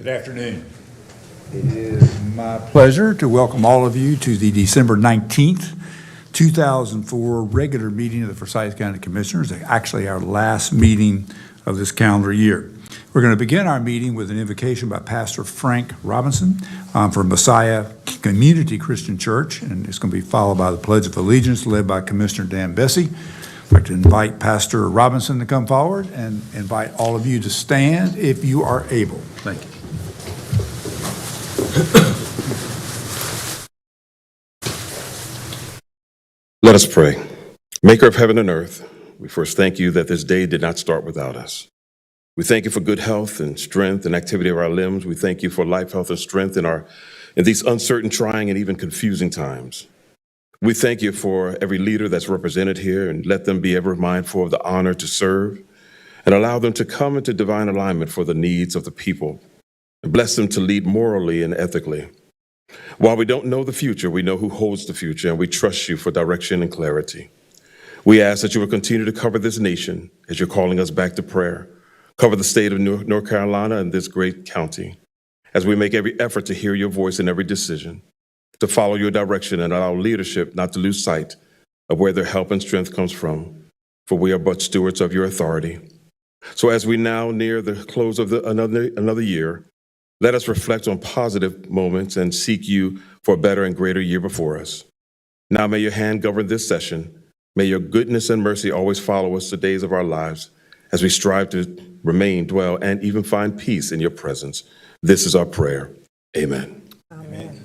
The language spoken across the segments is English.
Good afternoon. It is my pleasure to welcome all of you to the December 19th, 2004 regular meeting of the Forsyth County Commissioners, actually our last meeting of this calendar year. We're going to begin our meeting with an invocation by Pastor Frank Robinson from Messiah Community Christian Church, and it's going to be followed by the Pledge of Allegiance led by Commissioner Dan Bessie. I'd like to invite Pastor Robinson to come forward and invite all of you to stand if you are able. Thank you. Let us pray. Maker of heaven and earth, we first thank you that this day did not start without us. We thank you for good health and strength and activity of our limbs. We thank you for life, health, and strength in these uncertain, trying, and even confusing times. We thank you for every leader that's represented here, and let them be ever mindful of the honor to serve and allow them to come into divine alignment for the needs of the people. And bless them to lead morally and ethically. While we don't know the future, we know who holds the future, and we trust you for direction and clarity. We ask that you will continue to cover this nation as you're calling us back to prayer. Cover the state of North Carolina and this great county as we make every effort to hear your voice in every decision, to follow your direction and allow leadership not to lose sight of where their help and strength comes from, for we are but stewards of your authority. So as we now near the close of another year, let us reflect on positive moments and seek you for a better and greater year before us. Now may your hand govern this session. May your goodness and mercy always follow us the days of our lives as we strive to remain, dwell, and even find peace in your presence. This is our prayer. Amen. Amen.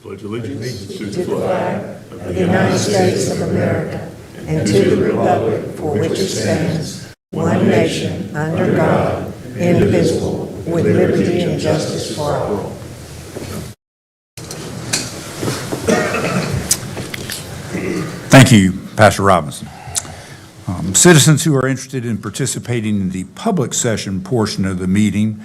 Pledge allegiance To the flag of the United States of America and to the republic for which it stands, one nation, under God, indivisible, with liberty and justice for all. Thank you, Pastor Robinson. Citizens who are interested in participating in the public session portion of the meeting,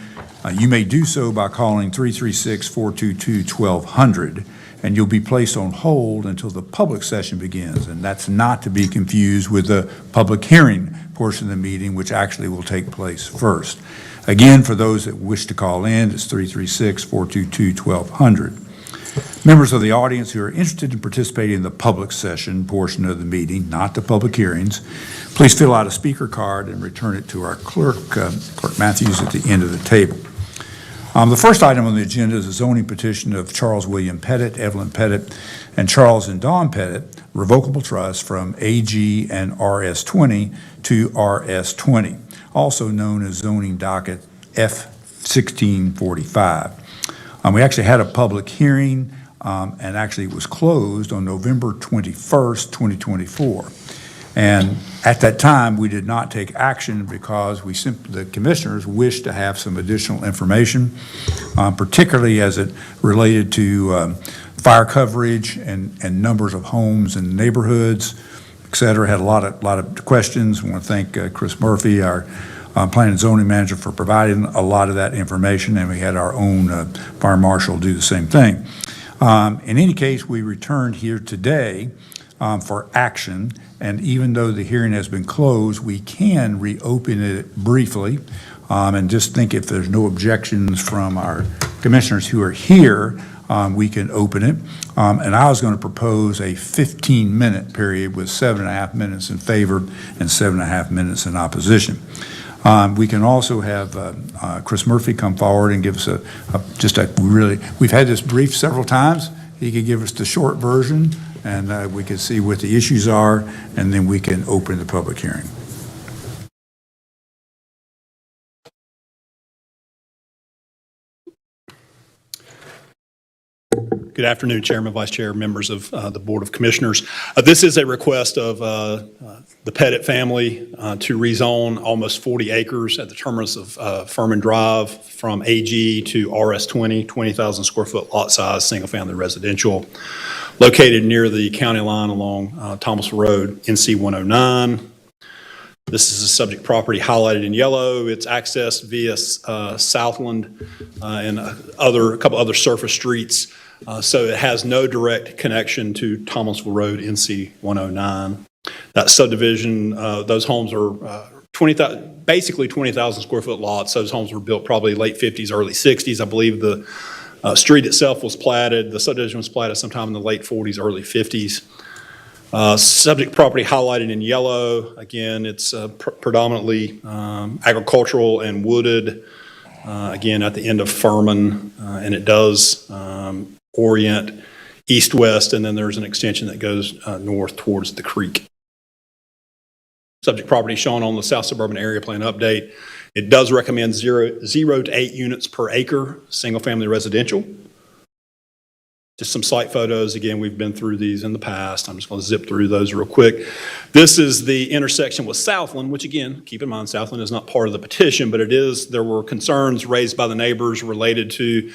you may do so by calling 336-422-1200, and you'll be placed on hold until the public session begins. And that's not to be confused with the public hearing portion of the meeting, which actually will take place first. Again, for those that wish to call in, it's 336-422-1200. Members of the audience who are interested in participating in the public session portion of the meeting, not the public hearings, please fill out a speaker card and return it to our clerk, Clerk Matthews, at the end of the table. The first item on the agenda is a zoning petition of Charles William Pettit, Evelyn Pettit, and Charles and Dawn Pettit, revocable trust from AG and RS20 to RS20, also known as zoning docket F1645. We actually had a public hearing, and actually it was closed on November 21st, 2024. And at that time, we did not take action because the commissioners wished to have some additional information, particularly as it related to fire coverage and numbers of homes and neighborhoods, et cetera. Had a lot of questions. I want to thank Chris Murphy, our planning and zoning manager, for providing a lot of that information, and we had our own fire marshal do the same thing. In any case, we returned here today for action, and even though the hearing has been closed, we can reopen it briefly, and just think if there's no objections from our commissioners who are here, we can open it. And I was going to propose a 15-minute period with 7.5 minutes in favor and 7.5 minutes in opposition. We can also have Chris Murphy come forward and give us we've had this brief several times. He could give us the short version, and we can see what the issues are, and then we can open the public hearing. Good afternoon, Chairman, Vice Chair, members of the Board of Commissioners. This is a request of the Pettit family to rezone almost 40 acres at the terminus of Furman Drive from AG to RS20, 20,000 square foot lot size, single-family residential, located near the county line along Thomas Road, NC 109. This is a subject property highlighted in yellow. It's accessed via Southland and a couple other surface streets. So it has no direct connection to Thomasville Road, NC 109. That subdivision, those homes are basically 20,000 square foot lots. Those homes were built probably late 50s, early 60s. I believe the street itself was platted, the subdivision was platted sometime in the late 40s, early 50s. Subject property highlighted in yellow. Again, it's predominantly agricultural and wooded, again, at the end of Furman, and it does orient east-west, and then there's an extension that goes north towards the creek. Subject property shown on the South Suburban Area Plan update. It does recommend 0 to 8 units per acre, single-family residential. Just some site photos. Again, we've been through these in the past. I'm just going to zip through those real quick. This is the intersection with Southland, which again, keep in mind, Southland is not part of the petition, but there were concerns raised by the neighbors related to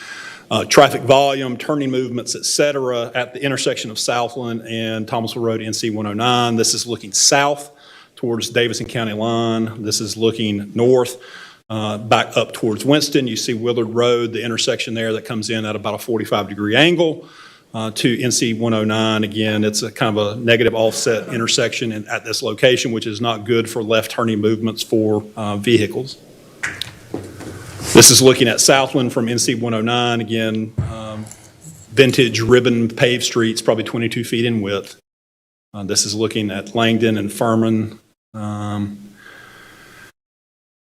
traffic volume, turning movements, et cetera, at the intersection of Southland and Thomasville Road, NC 109. This is looking south towards Davidson County line. This is looking north, back up towards Winston. You see Willard Road, the intersection there that comes in at about a 45-degree angle to NC 109. Again, it's a kind of a negative offset intersection at this location, which is not good for left turning movements for vehicles. This is looking at Southland from NC 109. Again, vintage ribbon paved streets, probably 22 feet in width. This is looking at Langdon and Furman.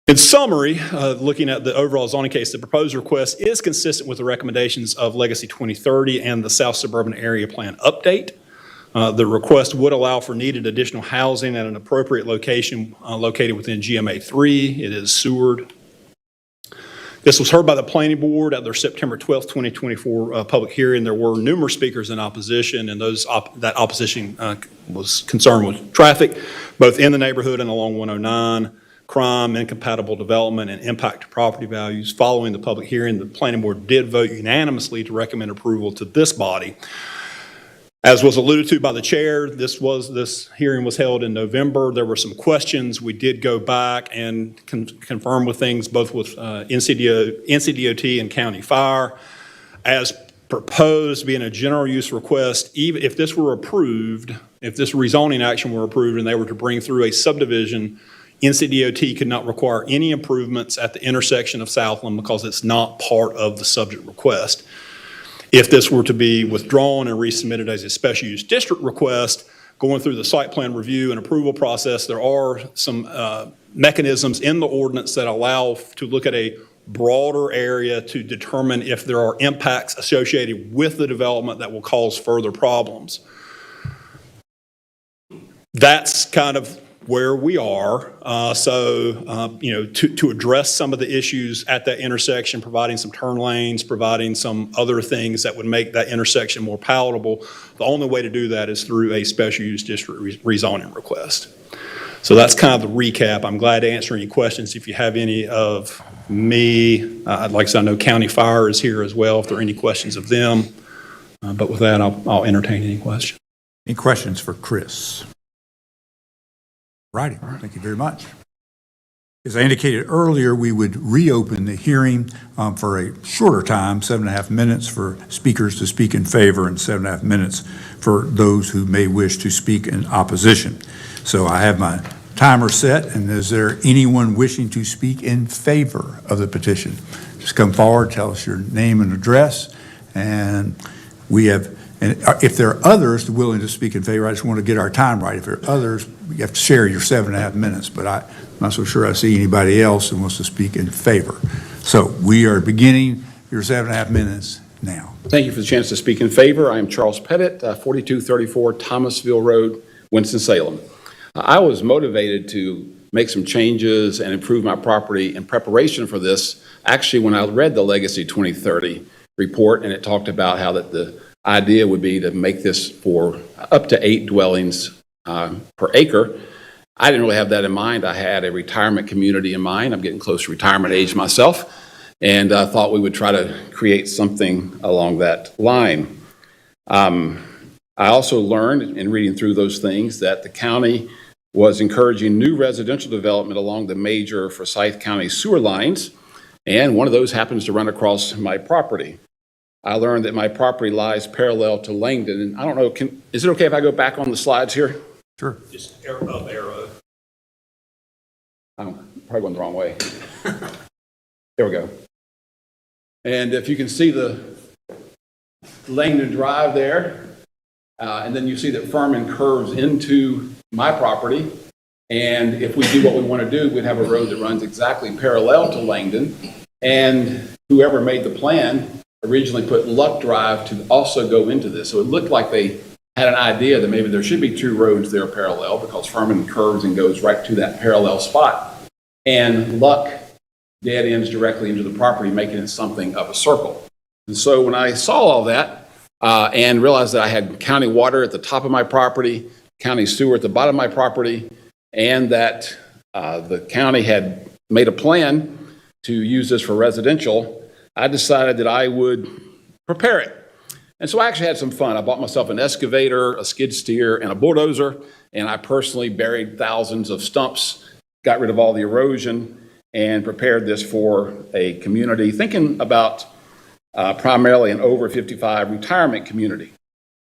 In summary, looking at the overall zoning case, the proposed request is consistent with the recommendations of Legacy 2030 and the South Suburban Area Plan update. The request would allow for needed additional housing at an appropriate location located within GMA 3. It is Seward. This was heard by the Planning Board at their September 12th, 2024 public hearing. There were numerous speakers in opposition, and that opposition was concerned with traffic, both in the neighborhood and along 109, crime, incompatible development, and impact to property values. Following the public hearing, the Planning Board did vote unanimously to recommend approval to this body. As was alluded to by the chair, this hearing was held in November. There were some questions. We did go back and confirm with things, both with NCDOT and County Fire. As proposed, being a general use request, even if this were approved, if this rezoning action were approved and they were to bring through a subdivision, NCDOT could not require any improvements at the intersection of Southland because it's not part of the subject request. If this were to be withdrawn and resubmitted as a special use district request, going through the site plan review and approval process, there are some mechanisms in the ordinance that allow to look at a broader area to determine if there are impacts associated with the development that will cause further problems. That's kind of where we are. To address some of the issues at that intersection, providing some turn lanes, providing some other things that would make that intersection more palatable, the only way to do that is through a special use district rezoning request. So that's kind of the recap. I'm glad to answer any questions if you have any of me. Like I said, I know County Fire is here as well if there are any questions of them. But with that, I'll entertain any questions. Any questions for Chris? Righty, thank you very much. As I indicated earlier, we would reopen the hearing for a shorter time, 7.5 minutes for speakers to speak in favor and 7.5 minutes for those who may wish to speak in opposition. So I have my timer set, and is there anyone wishing to speak in favor of the petition? Just come forward, tell us your name and address, and we have. And if there are others willing to speak in favor, I just want to get our time right. If there are others, you have to share your 7.5 minutes, but I'm not so sure I see anybody else who wants to speak in favor. So we are beginning your 7.5 minutes now. Thank you for the chance to speak in favor. I am Charles Pettit, 4234 Thomasville Road, Winston-Salem. I was motivated to make some changes and improve my property in preparation for this. Actually, when I read the Legacy 2030 report, and it talked about how that the idea would be to make this for up to 8 dwellings per acre. I didn't really have that in mind. I had a retirement community in mind. I'm getting close to retirement age myself, and I thought we would try to create something along that line. I also learned in reading through those things that the county was encouraging new residential development along the major Forsyth County sewer lines, and one of those happens to run across my property. I learned that my property lies parallel to Langdon, and I don't know, is it okay if I go back on the slides here? Sure. Just arrow. probably going the wrong way. There we go. And if you can see the Langdon Drive there, and then you see that Furman curves into my property. And if we do what we want to do, we'd have a road that runs exactly parallel to Langdon. And whoever made the plan originally put Luck Drive to also go into this. So it looked like they had an idea that maybe there should be two roads there parallel because Furman curves and goes right to that parallel spot. And Luck dead ends directly into the property, making it something of a circle. And so when I saw all that and realized that I had county water at the top of my property, county sewer at the bottom of my property, and that the county had made a plan to use this for residential, I decided that I would prepare it. And so I actually had some fun. I bought myself an excavator, a skid steer, and a bulldozer, and I personally buried thousands of stumps, got rid of all the erosion, and prepared this for a community, thinking about primarily an over 55 retirement community.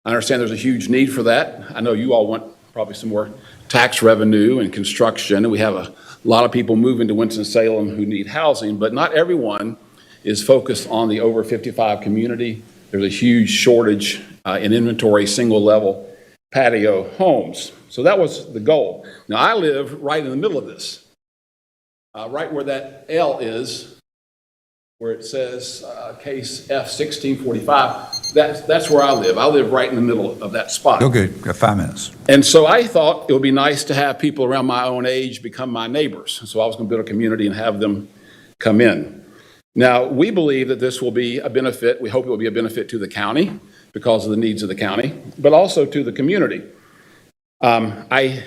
I understand there's a huge need for that. I know you all want probably some more tax revenue and construction, and we have a lot of people moving to Winston-Salem who need housing, but not everyone is focused on the over 55 community. There's a huge shortage in inventory, single level patio homes. So that was the goal. Now I live right in the middle of this, right where that L is, where it says case F1645. That's where I live. I live right in the middle of that spot. Okay, got 5 minutes. And so I thought it would be nice to have people around my own age become my neighbors. So I was going to build a community and have them come in. Now, we believe that this will be a benefit. We hope it will be a benefit to the county because of the needs of the county, but also to the community. I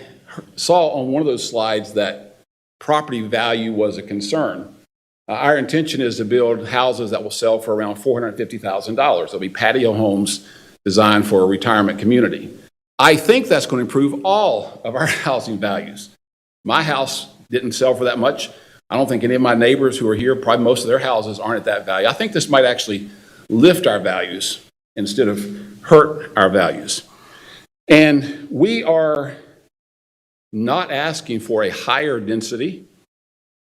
saw on one of those slides that property value was a concern. Our intention is to build houses that will sell for around $450,000. They'll be patio homes designed for a retirement community. I think that's going to improve all of our housing values. My house didn't sell for that much. I don't think any of my neighbors who are here, probably most of their houses aren't at that value. I think this might actually lift our values instead of hurt our values. And we are not asking for a higher density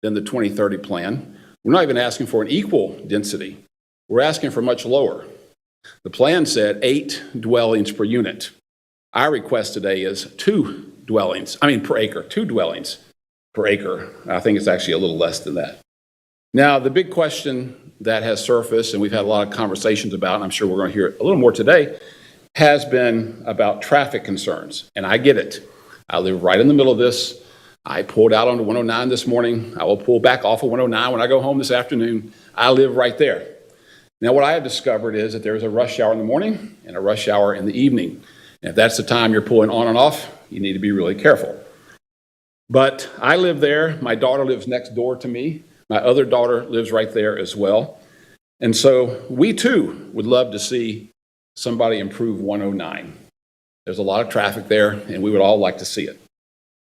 than the 2030 plan. We're not even asking for an equal density. We're asking for much lower. The plan said 8 dwellings per unit. Our request today is 2 dwellings per acre. I think it's actually a little less than that. Now, the big question that has surfaced, and we've had a lot of conversations about, and I'm sure we're going to hear it a little more today, has been about traffic concerns. And I get it. I live right in the middle of this. I pulled out onto 109 this morning. I will pull back off of 109 when I go home this afternoon. I live right there. Now, what I have discovered is that there is a rush hour in the morning and a rush hour in the evening. And if that's the time you're pulling on and off, you need to be really careful. But I live there. My daughter lives next door to me. My other daughter lives right there as well. And so we too would love to see somebody improve 109. There's a lot of traffic there, and we would all like to see it.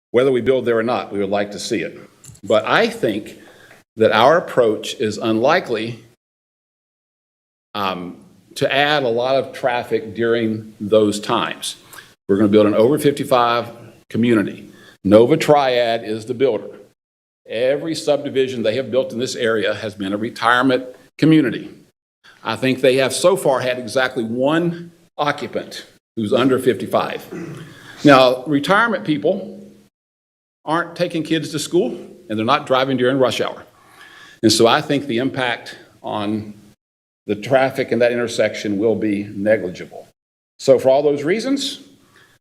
Whether we build there or not, we would like to see it. But I think that our approach is unlikely to add a lot of traffic during those times. We're going to build an over 55 community. Nova Triad is the builder. Every subdivision they have built in this area has been a retirement community. I think they have so far had exactly one occupant who's under 55. Now, retirement people aren't taking kids to school, and they're not driving during rush hour. And so I think the impact on the traffic in that intersection will be negligible. So for all those reasons,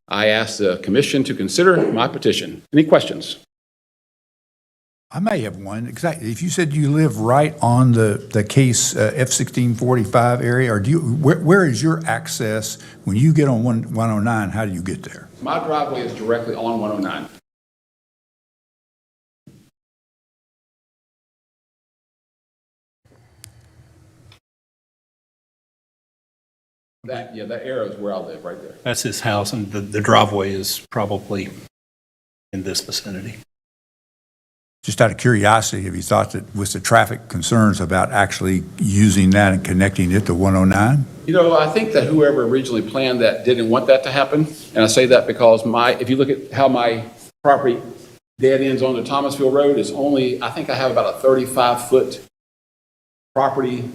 I ask the commission to consider my petition. Any questions? I may have one. Exactly. If you said you live right on the case F1645 area, or where is your access when you get on 109? How do you get there? My driveway is directly on 109. That arrow is where I live, right there. That's his house, and the driveway is probably in this vicinity. Just out of curiosity, have you thought that with the traffic concerns about actually using that and connecting it to 109? You know, I think that whoever originally planned that didn't want that to happen. And I say that because if you look at how my property dead ends onto Thomasville Road is only, I think I have about a 35-foot property,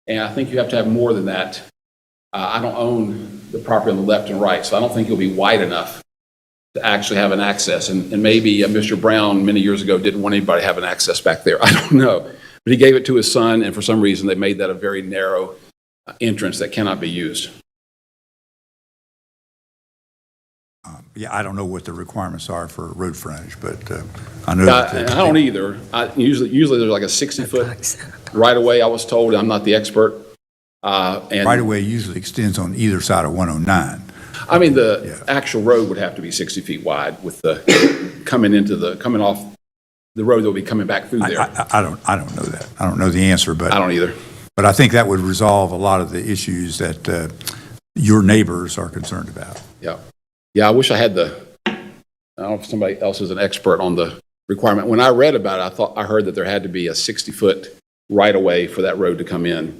and I think you have to have more than that. I don't own the property on the left and right, so I don't think it'll be wide enough to actually have an access. And maybe Mr. Brown, many years ago, didn't want anybody to have an access back there. I don't know. But he gave it to his son, and for some reason, they made that a very narrow entrance that cannot be used. Yeah, I don't know what the requirements are for road frontage, but I know that. I don't either. Usually there's like a 60-foot right-of-way, I was told. I'm not the expert. And Right-of-way usually extends on either side of 109. I mean, the actual road would have to be 60 feet wide with the coming off the road that will be coming back through there. I don't know that. I don't know the answer, but. I don't either. But I think that would resolve a lot of the issues that your neighbors are concerned about. Yeah. Yeah, I wish I had I don't know if somebody else is an expert on the requirement. When I read about it, I heard that there had to be a 60-foot right-of-way for that road to come in.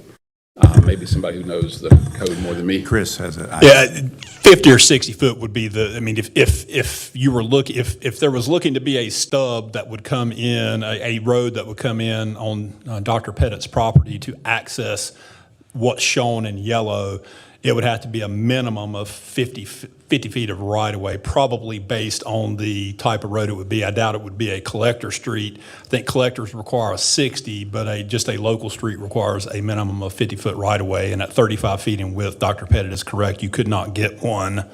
Maybe somebody who knows the code more than me. Chris has a. Yeah, 50 or 60 foot would be I mean, if you were if there was looking to be a stub that would come in, a road that would come in on Dr. Pettit's property to access what's shown in yellow, it would have to be a minimum of 50 feet of right-of-way, probably based on the type of road it would be. I doubt it would be a collector street. I think collectors require a 60, but just a local street requires a minimum of 50-foot right-of-way, and at 35 feet in width, Dr. Pettit is correct, you could not get one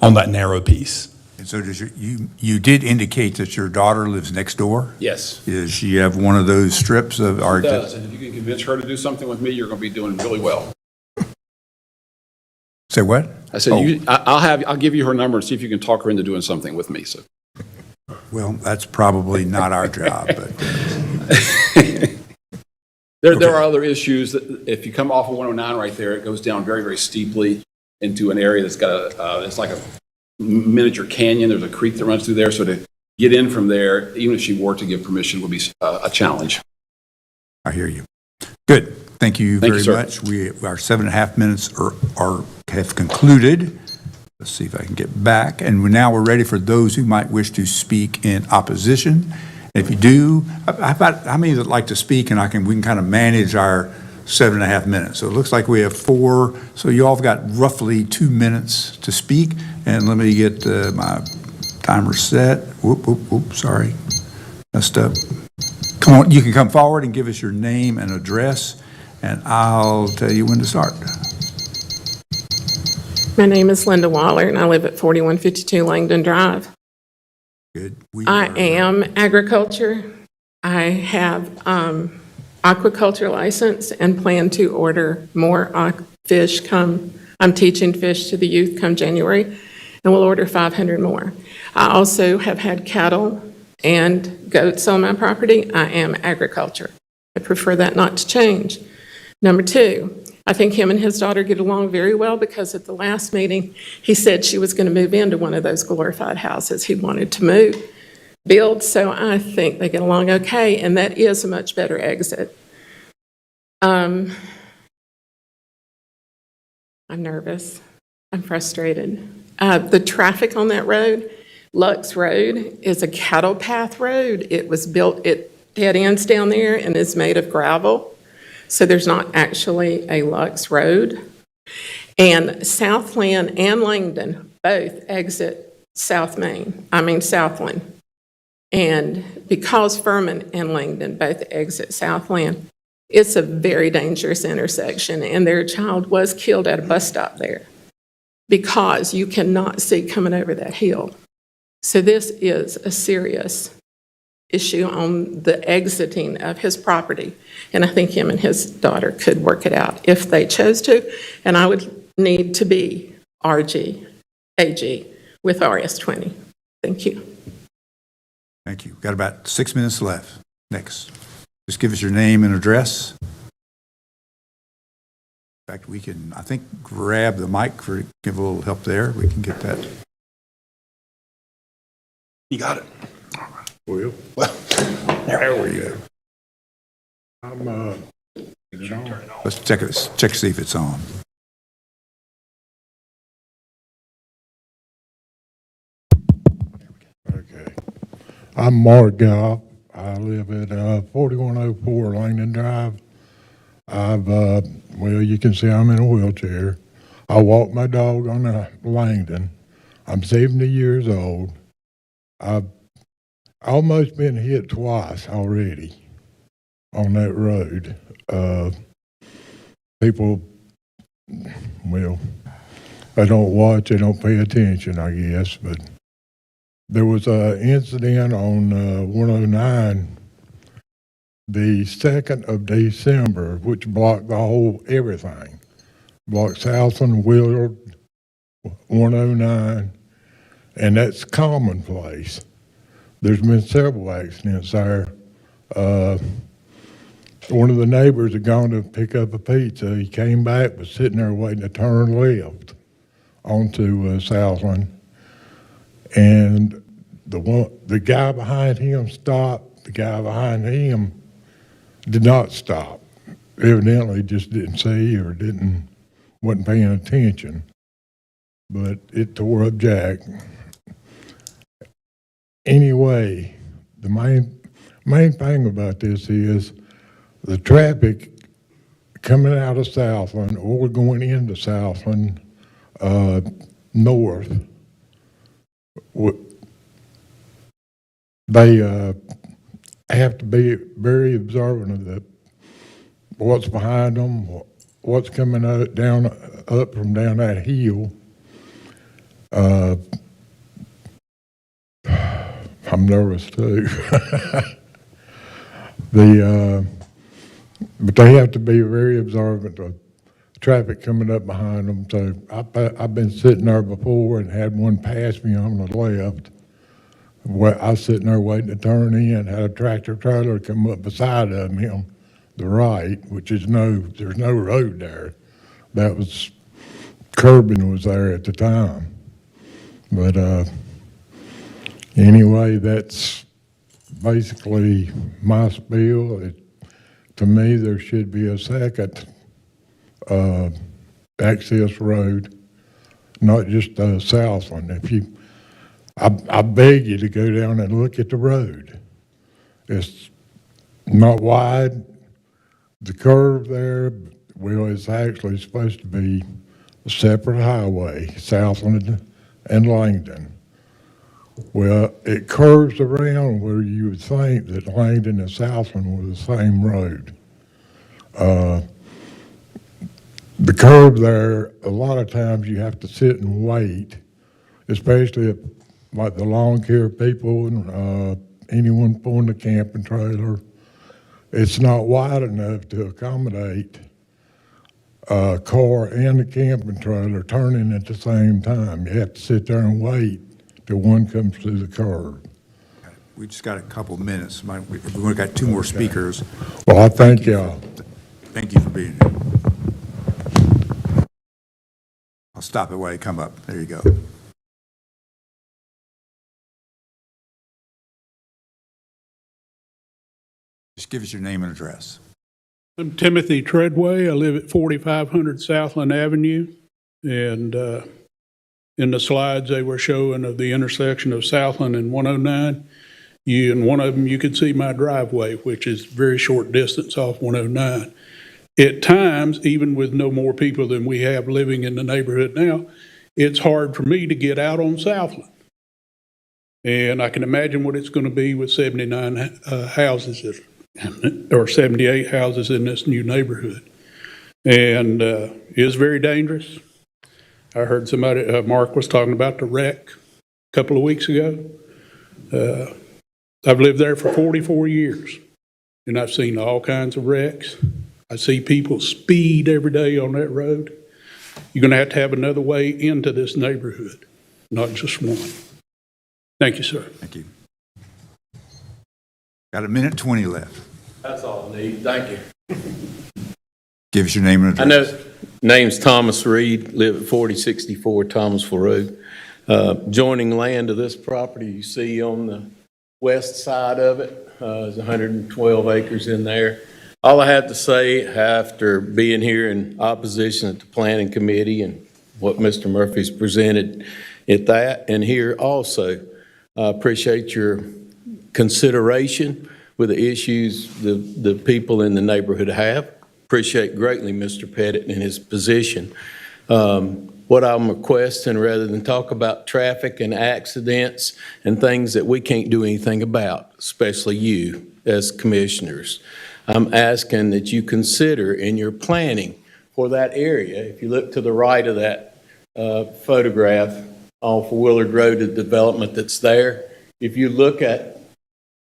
on that narrow piece. And so does you did indicate that your daughter lives next door? Yes. Does she have one of those strips of? It does, and if you can convince her to do something with me, you're going to be doing really well. Say what? I said, I'll give you her number and see if you can talk her into doing something with me. So. Well, that's probably not our job, but. There are other issues. That if you come off of 109 right there, it goes down very, very steeply into an area that's got it's like a miniature canyon. There's a creek that runs through there. So to get in from there, even if she were to give permission, would be a challenge. I hear you. Good. Thank you Thank you, very sir. much. Our 7.5 minutes have concluded. Let's see if I can get back. And now we're ready for those who might wish to speak in opposition. If you do, how many would like to speak, and we can kind of manage our 7.5 minutes. So it looks like we have 4. So you all have got roughly 2 minutes to speak. And let me get my timer set. Whoop, sorry. Messed up. Come on, you can come forward and give us your name and address, and I'll tell you when to start. My name is Linda Waller, and I live at 4152 Langdon Drive. Good. I am agriculture. I have aquaculture license and plan to order more fish I'm teaching fish to the youth come January, and we'll order 500 more. I also have had cattle and goats on my property. I am agriculture. I prefer that not to change. Number 2, I think him and his daughter get along very well because at the last meeting, he said she was going to move into one of those glorified houses he wanted to build, so I think they get along okay, and that is a much better exit. I'm nervous. I'm frustrated. The traffic on that road, Lux Road, is a cattle path road. It was built, it dead ends down there and is made of gravel. So there's not actually a Lux Road. And Southland and Langdon both exit Southland. And because Furman and Langdon both exit Southland, it's a very dangerous intersection. And their child was killed at a bus stop there because you cannot see coming over that hill. So this is a serious issue on the exiting of his property. And I think him and his daughter could work it out if they chose to. And I would need to be AG with RS-20. Thank you. Thank you. Got about 6 minutes left. Next. Just give us your name and address. In fact, we can, I think, grab the mic give a little help there. We can get that. You got it. Well, There we go. I'm, Let's check to see if it's on. okay. I'm Mark Goff. I live at 4104 Langdon Drive. Well, you can see I'm in a wheelchair. I walk my dog on Langdon. I'm 70 years old. I've almost been hit twice already on that road. People, well, they don't watch, they don't pay attention, I guess, but there was an incident on 109 the 2nd of December, which blocked the whole everything. Blocked Southland, Willard, 109, and that's commonplace. There's been several accidents there. One of the neighbors had gone to pick up a pizza. He came back, was sitting there waiting to turn left onto Southland. And the guy behind him stopped. The guy behind him did not stop. Evidently just didn't see or wasn't paying attention. But it tore up Jack. Anyway, the main thing about this is the traffic coming out of Southland or going into Southland north. They have to be very observant of what's behind them, what's coming up from down that hill. I'm nervous too. But they have to be very observant of traffic coming up behind them. So I've been sitting there before and had one pass me on the left. I was sitting there waiting to turn in, had a tractor trailer come up beside of him, the right, which is there's no road there. That was, curbing was there at the time. But anyway, that's basically my spiel. To me, there should be a second access road, not just Southland. I beg you to go down and look at the road. It's not wide. The curve there, well, it's actually supposed to be a separate highway, Southland and Langdon. Well, it curves around where you would think that Langdon and Southland were the same road. The curve there, a lot of times you have to sit and wait, especially if, like the lawn care people and anyone pulling a camping trailer. It's not wide enough to accommodate a car and a camping trailer turning at the same time. You have to sit there and wait till one comes through the curve. We just got a couple minutes. We've only got two more speakers. Well, I thank y'all. Thank you for being here. I'll stop it while you come up. There you go. Just give us your name and address. I'm Timothy Treadway. I live at 4500 Southland Avenue. And in the slides they were showing of the intersection of Southland and 109, in one of them you could see my driveway, which is very short distance off 109. At times, even with no more people than we have living in the neighborhood now, it's hard for me to get out on Southland. And I can imagine what it's going to be with 79 houses or 78 houses in this new neighborhood. And it's very dangerous. I heard somebody, Mark was talking about the wreck a couple of weeks ago. I've lived there for 44 years, and I've seen all kinds of wrecks. I see people speed every day on that road. You're going to have another way into this neighborhood, not just one. Thank you, sir. Thank you. Got a minute 20 left. That's all I need. Thank you. Give us your name and I address. know, name's Thomas Reed, live at 4064 Thomasville Road. Joining land of this property you see on the west side of it is 112 acres in there. All I have to say after being here in opposition at the planning committee and what Mr. Murphy's presented at that and here also, I appreciate your consideration with the issues the people in the neighborhood have. Appreciate greatly Mr. Pettit and his position. What I'm requesting, rather than talk about traffic and accidents and things that we can't do anything about, especially you as commissioners, I'm asking that you consider in your planning for that area, if you look to the right of that photograph off Willard Road, the development that's there, if you look at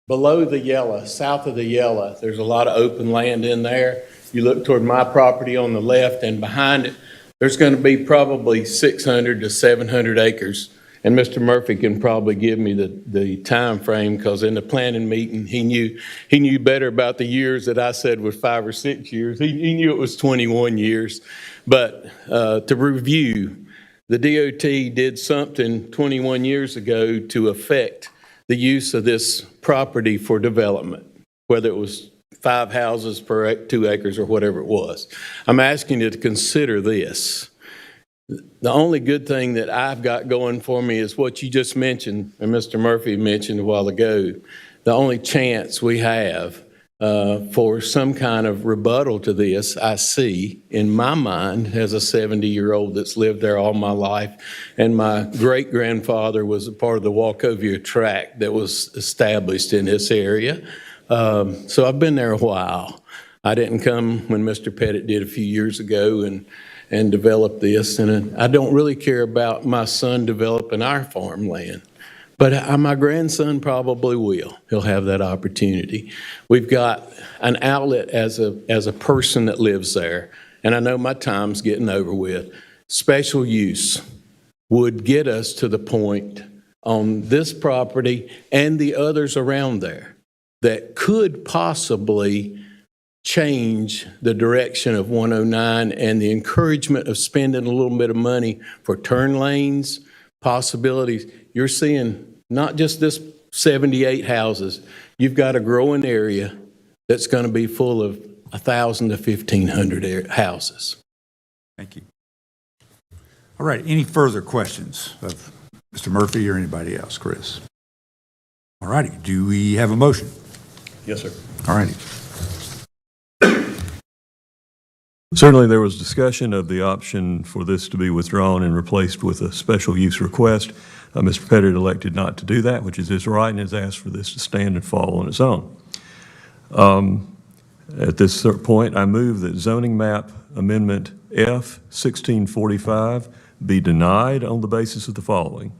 below the yellow, south of the yellow, there's a lot of open land in there. You look toward my property on the left, and behind it, there's going to be probably 600 to 700 acres. And Mr. Murphy can probably give me the time frame, because in the planning meeting, he knew better about the years that I said was 5 or 6 years. He knew it was 21 years. But to review, the DOT did something 21 years ago to affect the use of this property for development, whether it was 5 houses per 2 acres or whatever it was. I'm asking you to consider this. The only good thing that I've got going for me is what you just mentioned, and Mr. Murphy mentioned a while ago. The only chance we have for some kind of rebuttal to this, I see in my mind as a 70-year-old that's lived there all my life, and my great-grandfather was a part of the Wachovia tract that was established in this area. So I've been there a while. I didn't come when Mr. Pettit did a few years ago and developed this, and I don't really care about my son developing our farmland. But my grandson probably will. He'll have that opportunity. We've got an outlet as a person that lives there, and I know my time's getting over with. Special use would get us to the point on this property and the others around there that could possibly change the direction of 109 and the encouragement of spending a little bit of money for turn lanes, possibilities. You're seeing not just this 78 houses. You've got a growing area that's going to be full of 1,000 to 1,500 houses. Thank you. All right, any further questions of Mr. Murphy or anybody else? Chris? All righty, do we have a motion? Yes, sir. All righty. Certainly, there was discussion of the option for this to be withdrawn and replaced with a special use request. Mr. Pettit elected not to do that, which is his right, and has asked for this to stand and fall on its own. At this point, I move that zoning map amendment F 1645 be denied on the basis of the following.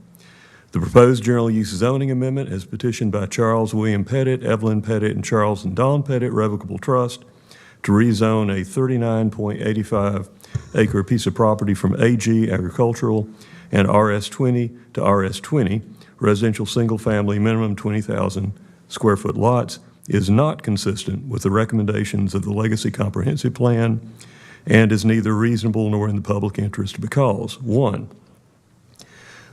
The proposed general use zoning amendment is petitioned by Charles William Pettit, Evelyn Pettit, and Charles and Don Pettit Revocable Trust to rezone a 39.85 acre piece of property from AG Agricultural and RS20 to RS20, residential single-family minimum 20,000 square foot lots, is not consistent with the recommendations of the Legacy Comprehensive Plan and is neither reasonable nor in the public interest because, 1,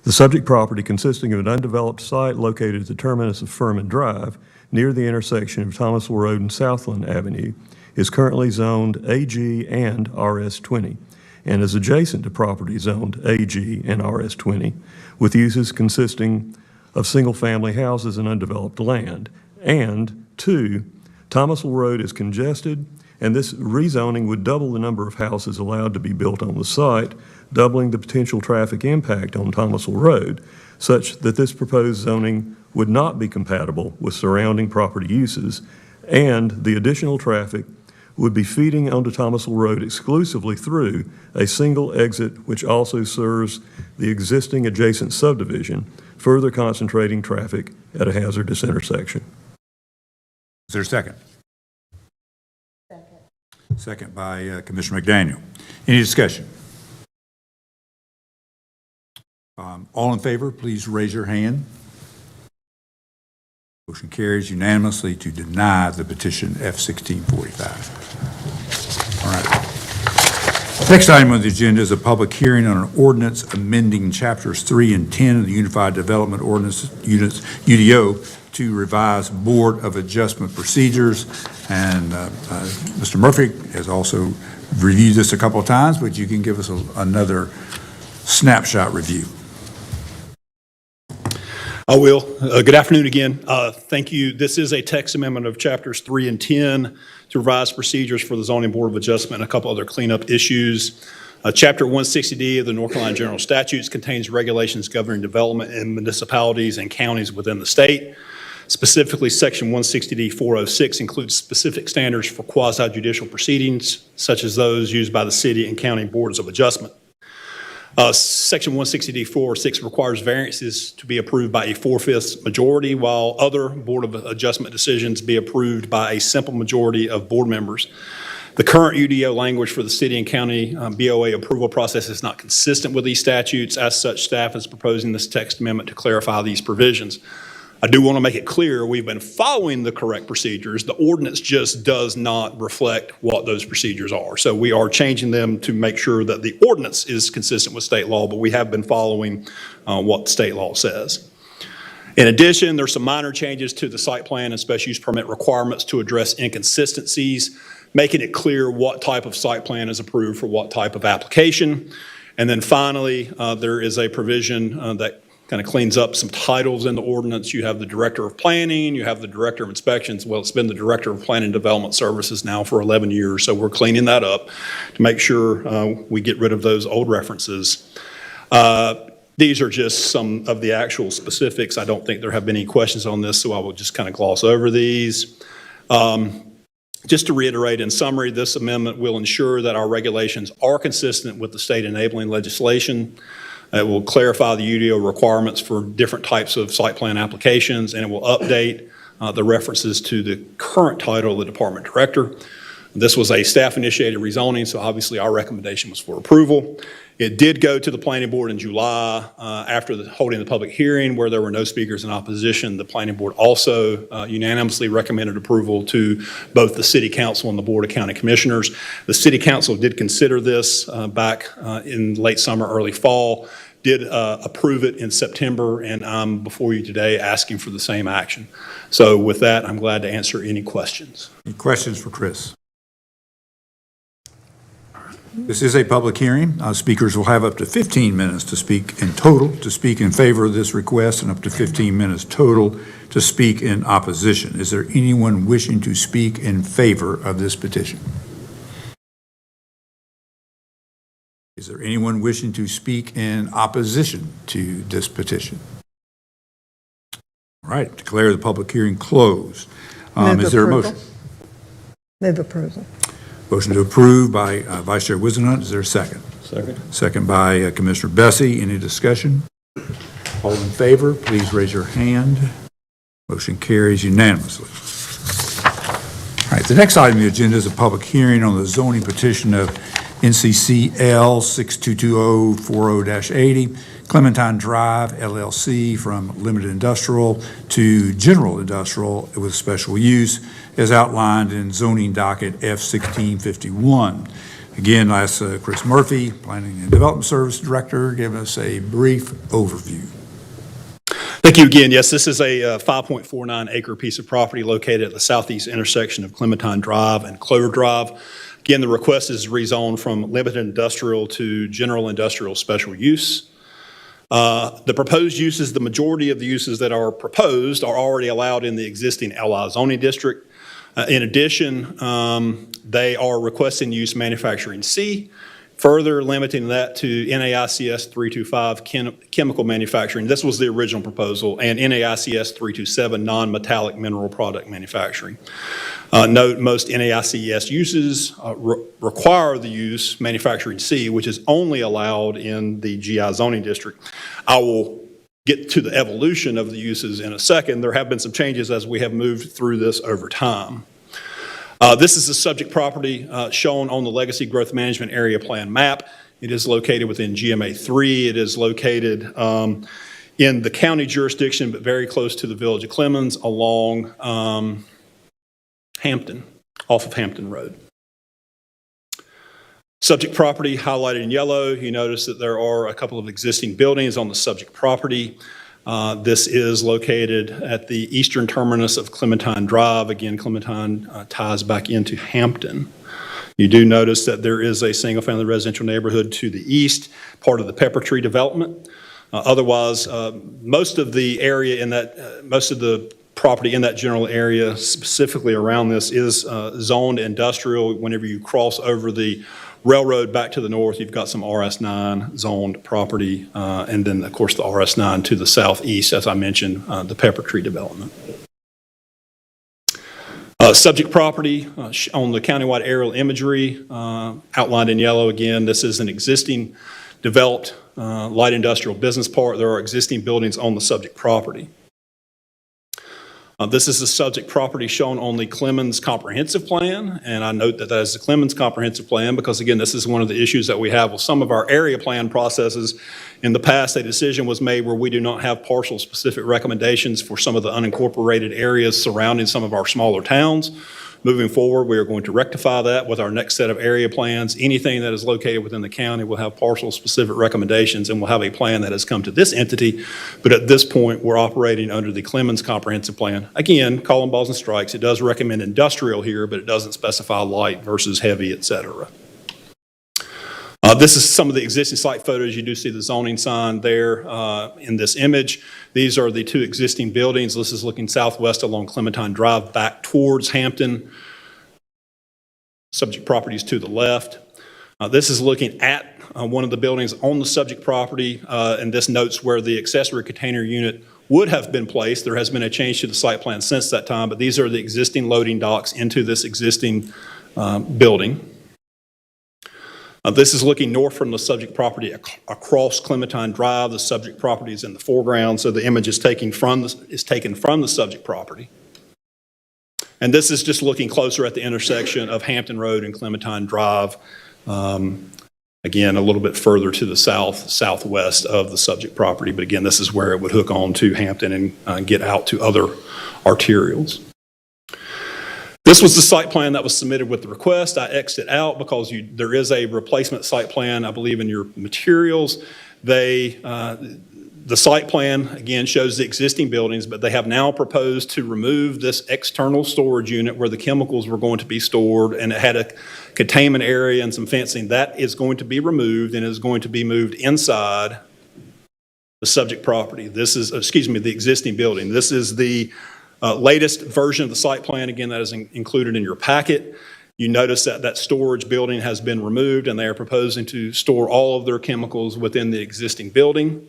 the subject property consisting of an undeveloped site located at the terminus of Furman Drive near the intersection of Thomasville Road and Southland Avenue is currently zoned AG and RS20 and is adjacent to property zoned AG and RS20 with uses consisting of single-family houses and undeveloped land. And 2, Thomasville Road is congested, and this rezoning would double the number of houses allowed to be built on the site, doubling the potential traffic impact on Thomasville Road, such that this proposed zoning would not be compatible with surrounding property uses, and the additional traffic would be feeding onto Thomasville Road exclusively through a single exit which also serves the existing adjacent subdivision, further concentrating traffic at a hazardous intersection. Is there a second? Second by Commissioner McDaniel. Any discussion? All in favor, please raise your hand. Motion carries unanimously to deny the petition F-1645. All right. Next item on the agenda is a public hearing on an ordinance amending chapters 3 and 10 of the Unified Development Ordinance Units, UDO, to revise Board of Adjustment procedures. And Mr. Murphy has also reviewed this a couple of times, but you can give us another snapshot review. I will. Good afternoon again. Thank you. This is a text amendment of Chapters 3 and 10 to revise procedures for the Zoning Board of Adjustment and a couple other cleanup issues. Chapter 160D of the North Carolina General Statutes contains regulations governing development in municipalities and counties within the state. Specifically, Section 160D 406 includes specific standards for quasi-judicial proceedings, such as those used by the city and county boards of adjustment. Section 160D 406 requires variances to be approved by a 4/5 majority, while other Board of Adjustment decisions be approved by a simple majority of board members. The current UDO language for the city and county BOA approval process is not consistent with these statutes. As such, staff is proposing this text amendment to clarify these provisions. I do want to make it clear we've been following the correct procedures. The ordinance just does not reflect what those procedures are. So we are changing them to make sure that the ordinance is consistent with state law, but we have been following what state law says. In addition, there's some minor changes to the site plan and special use permit requirements to address inconsistencies, making it clear what type of site plan is approved for what type of application. And then finally, there is a provision that kind of cleans up some titles in the ordinance. You have the Director of Planning, you have the Director of Inspections. Well, it's been the Director of Planning and Development Services now for 11 years, so we're cleaning that up to make sure we get rid of those old references. These are just some of the actual specifics. I don't think there have been any questions on this, so I will just kind of gloss over these. Just to reiterate, in summary, this amendment will ensure that our regulations are consistent with the state enabling legislation. It will clarify the UDO requirements for different types of site plan applications, and it will update the references to the current title of the department director. This was a staff-initiated rezoning, so obviously our recommendation was for approval. It did go to the planning board in July after holding the public hearing where there were no speakers in opposition. The planning board also unanimously recommended approval to both the city council and the board of county commissioners. The city council did consider this back in late summer, early fall, did approve it in September, and I'm before you today asking for the same action. So with that, I'm glad to answer any questions. Any questions for Chris? This is a public hearing. Speakers will have up to 15 minutes to speak in total, to speak in favor of this request, and up to 15 minutes total to speak in opposition. Is there anyone wishing to speak in favor of this petition? Is there anyone wishing to speak in opposition to this petition? All right, declare the public hearing closed. Is there a motion? Move approval. Motion to approve by Vice Chair Wizenhut. Is there a second? Second. Second by Commissioner Bessie. Any discussion? All in favor, please raise your hand. Motion carries unanimously. All right, the next item on the agenda is a public hearing on the zoning petition of NCCL 622040-80, Clementine Drive LLC, from limited industrial to general industrial with special use, as outlined in zoning docket F1651. Again, I ask Chris Murphy, Planning and Development Service Director, give us a brief overview. Thank you again. Yes, this is a 5.49 acre piece of property located at the southeast intersection of Clementine Drive and Clover Drive. Again, the request is rezoned from limited industrial to general industrial special use. The proposed uses, the majority of the uses that are proposed are already allowed in the existing LI zoning district. In addition, they are requesting use manufacturing C, further limiting that to NAICS 325 chemical manufacturing. This was the original proposal, and NAICS 327 non-metallic mineral product manufacturing. Note, most NAICS uses require the use manufacturing C, which is only allowed in the GI zoning district. I will get to the evolution of the uses in a second. There have been some changes as we have moved through this over time. This is the subject property shown on the Legacy Growth Management Area Plan map. It is located within GMA 3. It is located in the county jurisdiction, but very close to the village of Clemens along Hampton, off of Hampton Road. Subject property highlighted in yellow. You notice that there are a couple of existing buildings on the subject property. This is located at the eastern terminus of Clementine Drive. Again, Clementine ties back into Hampton. You do notice that there is a single-family residential neighborhood to the east, part of the Pepper Tree development. Otherwise, most of the area in that, most of the property in that general area, specifically around this, is zoned industrial. Whenever you cross over the railroad back to the north, you've got some RS9 zoned property, and then, of course, the RS9 to the southeast, as I mentioned, the Pepper Tree development. Subject property on the countywide aerial imagery, outlined in yellow again. This is an existing developed light industrial business park. There are existing buildings on the subject property. This is the subject property shown on the Clemens Comprehensive Plan, and I note that that is the Clemens Comprehensive Plan because, again, this is one of the issues that we have with some of our area plan processes. In the past, a decision was made where we do not have partial specific recommendations for some of the unincorporated areas surrounding some of our smaller towns. Moving forward, we are going to rectify that with our next set of area plans. Anything that is located within the county will have partial specific recommendations, and we'll have a plan that has come to this entity. But at this point, we're operating under the Clemens Comprehensive Plan. Again, calling balls and strikes. It does recommend industrial here, but it doesn't specify light versus heavy, et cetera. This is some of the existing site photos. You do see the zoning sign there in this image. These are the two existing buildings. This is looking southwest along Clementine Drive back towards Hampton. Subject properties to the left. This is looking at one of the buildings on the subject property, and this notes where the accessory container unit would have been placed. There has been a change to the site plan since that time, but these are the existing loading docks into this existing building. This is looking north from the subject property across Clementine Drive. The subject property is in the foreground, so the image is taken from the subject property. And this is just looking closer at the intersection of Hampton Road and Clementine Drive. Again, a little bit further to the southwest of the subject property, but again, this is where it would hook on to Hampton and get out to other arterials. This was the site plan that was submitted with the request. I X'd it out because there is a replacement site plan, I believe, in your materials. The site plan, again, shows the existing buildings, but they have now proposed to remove this external storage unit where the chemicals were going to be stored, and it had a containment area and some fencing. That is going to be removed and is going to be moved inside the subject property. This is, the existing building. This is the latest version of the site plan, again, that is included in your packet. You notice that that storage building has been removed, and they are proposing to store all of their chemicals within the existing building.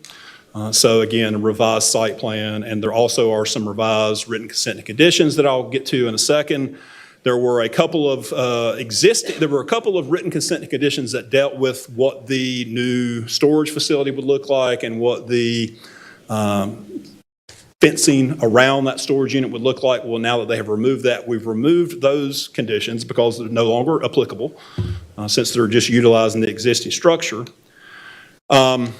So again, a revised site plan, and there also are some revised written consent and conditions that I'll get to in a second. There were a couple of written consent and conditions that dealt with what the new storage facility would look like and what the fencing around that storage unit would look like. Well, now that they have removed that, we've removed those conditions because they're no longer applicable since they're just utilizing the existing structure. Kind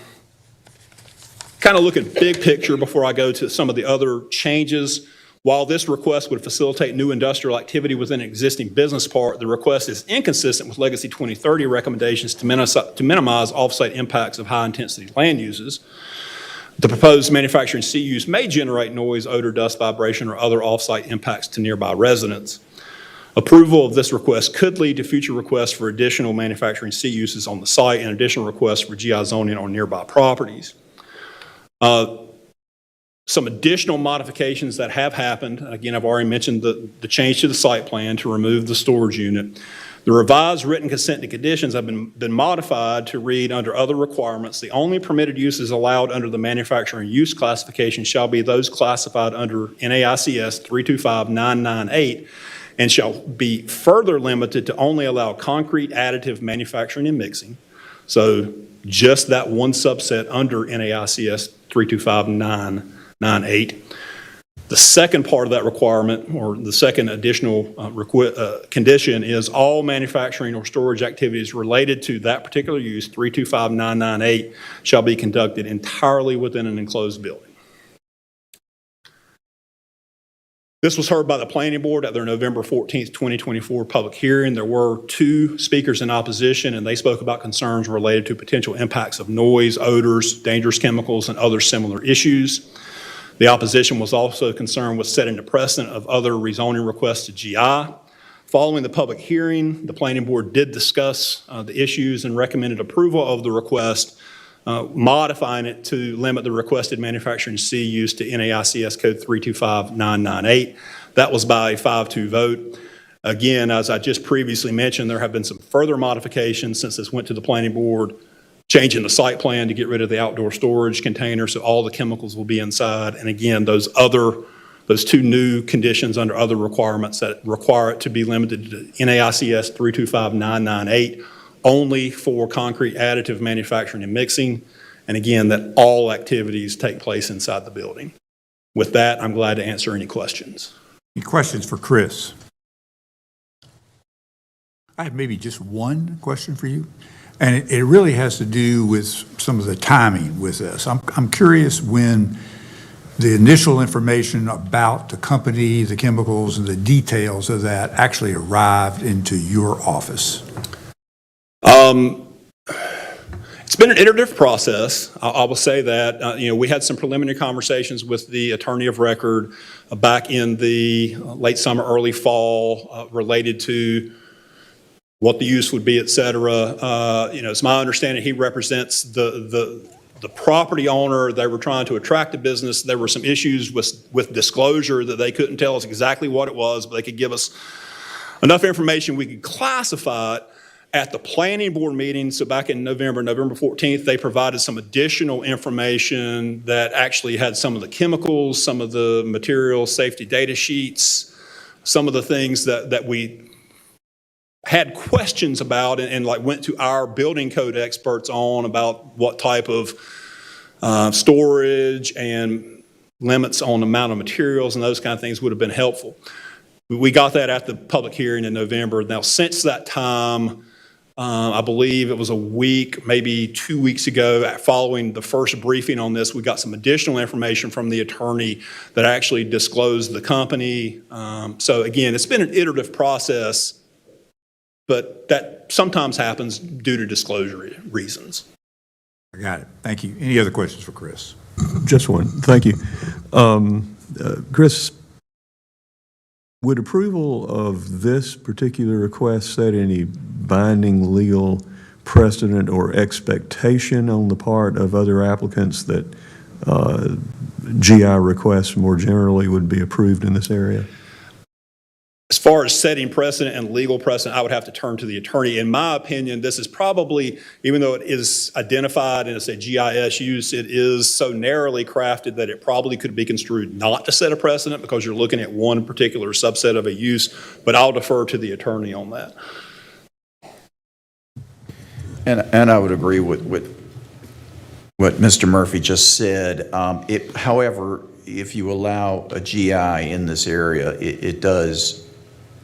of looking big picture before I go to some of the other changes. While this request would facilitate new industrial activity within an existing business park, the request is inconsistent with Legacy 2030 recommendations to minimize offsite impacts of high-intensity land uses. The proposed manufacturing C-use may generate noise, odor, dust, vibration, or other off-site impacts to nearby residents. Approval of this request could lead to future requests for additional manufacturing C-uses on the site and additional requests for GI zoning on nearby properties. Some additional modifications that have happened, again, I've already mentioned the change to the site plan to remove the storage unit. The revised written consent and conditions have been modified to read under other requirements. The only permitted uses allowed under the manufacturing use classification shall be those classified under NAICS 325998 and shall be further limited to only allow concrete additive manufacturing and mixing. So just that one subset under NAICS 325998. The second part of that requirement, or the second additional condition, is all manufacturing or storage activities related to that particular use, 325998, shall be conducted entirely within an enclosed building. This was heard by the Planning Board at their November 14th, 2024 public hearing. There were 2 speakers in opposition, and they spoke about concerns related to potential impacts of noise, odors, dangerous chemicals, and other similar issues. The opposition was also concerned with setting the precedent of other rezoning requests to GI. Following the public hearing, the Planning Board did discuss the issues and recommended approval of the request. modifying it to limit the requested manufacturing C use to NAICS code 325998. That was by a 5-2 vote. Again, as I just previously mentioned, there have been some further modifications since this went to the planning board, changing the site plan to get rid of the outdoor storage container, so all the chemicals will be inside. And again, those two new conditions under other requirements that require it to be limited to NAICS 325998 only for concrete additive manufacturing and mixing. And again, that all activities take place inside the building. With that, I'm glad to answer any questions. Any questions for Chris? I have maybe just one question for you, and it really has to do with some of the timing with this. I'm curious when the initial information about the company, the chemicals, and the details of that actually arrived into your office. It's been an iterative process. I will say that. We had some preliminary conversations with the attorney of record back in the late summer, early fall, related to what the use would be, et cetera. It's my understanding he represents the property owner. They were trying to attract a business. There were some issues with disclosure that they couldn't tell us exactly what it was, but they could give us enough information we could classify it. At the planning board meeting, so back in November 14th, they provided some additional information that actually had some of the chemicals, some of the material safety data sheets, some of the things that we had questions about and like went to our building code experts on about what type of storage and limits on the amount of materials and those kind of things would have been helpful. We got that at the public hearing in November. Now, since that time, I believe it was a week, maybe 2 weeks ago, following the first briefing on this, we got some additional information from the attorney that actually disclosed the company. So again, it's been an iterative process, but that sometimes happens due to disclosure reasons. I got it. Thank you. Any other questions for Chris? Just one. Thank you. Chris, would approval of this particular request set any binding legal precedent or expectation on the part of other applicants that GI requests more generally would be approved in this area? As far as setting precedent and legal precedent, I would have to turn to the attorney. In my opinion, this is probably, even though it is identified and it's a GIS use, it is so narrowly crafted that it probably could be construed not to set a precedent because you're looking at one particular subset of a use, but I'll defer to the attorney on that. And I would agree with what Mr. Murphy just said. However, if you allow a GI in this area, it does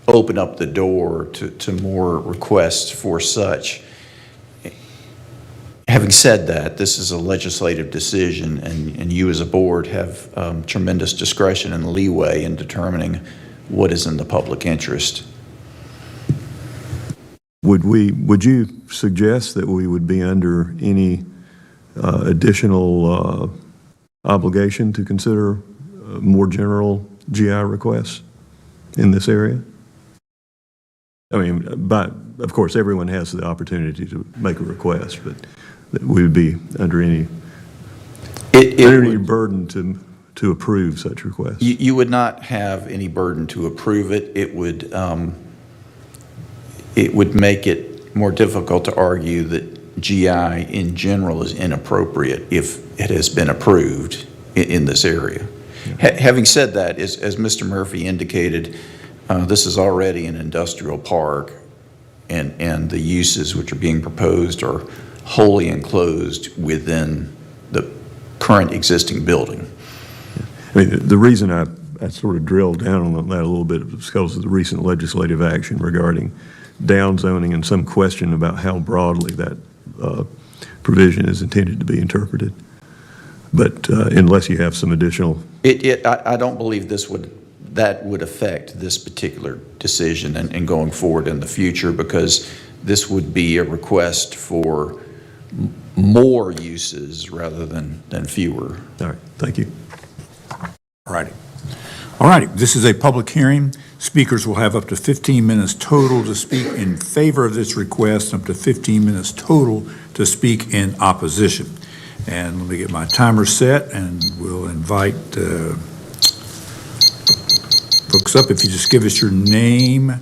open up the door to more requests for such. Having said that, this is a legislative decision, and you as a board have tremendous discretion and leeway in determining what is in the public interest. Would you suggest that we would be under any additional obligation to consider more general GI requests in this area? I mean, but of course, everyone has the opportunity to make a request, but that we would be under any burden to approve such requests. You would not have any burden to approve it. It would make it more difficult to argue that GI in general is inappropriate if it has been approved in this area. Having said that, as Mr. Murphy indicated, this is already an industrial park, and the uses which are being proposed are wholly enclosed within the current existing building. I mean, the reason I sort of drilled down on that a little bit is because of the recent legislative action regarding downzoning and some question about how broadly that provision is intended to be interpreted. But unless you have some additional... I don't believe that would affect this particular decision and going forward in the future, because this would be a request for more uses rather than fewer. All right, thank you. All righty. All righty, this is a public hearing. Speakers will have up to 15 minutes total to speak in favor of this request, up to 15 minutes total to speak in opposition. And let me get my timer set, and we'll invite folks up. If you just give us your name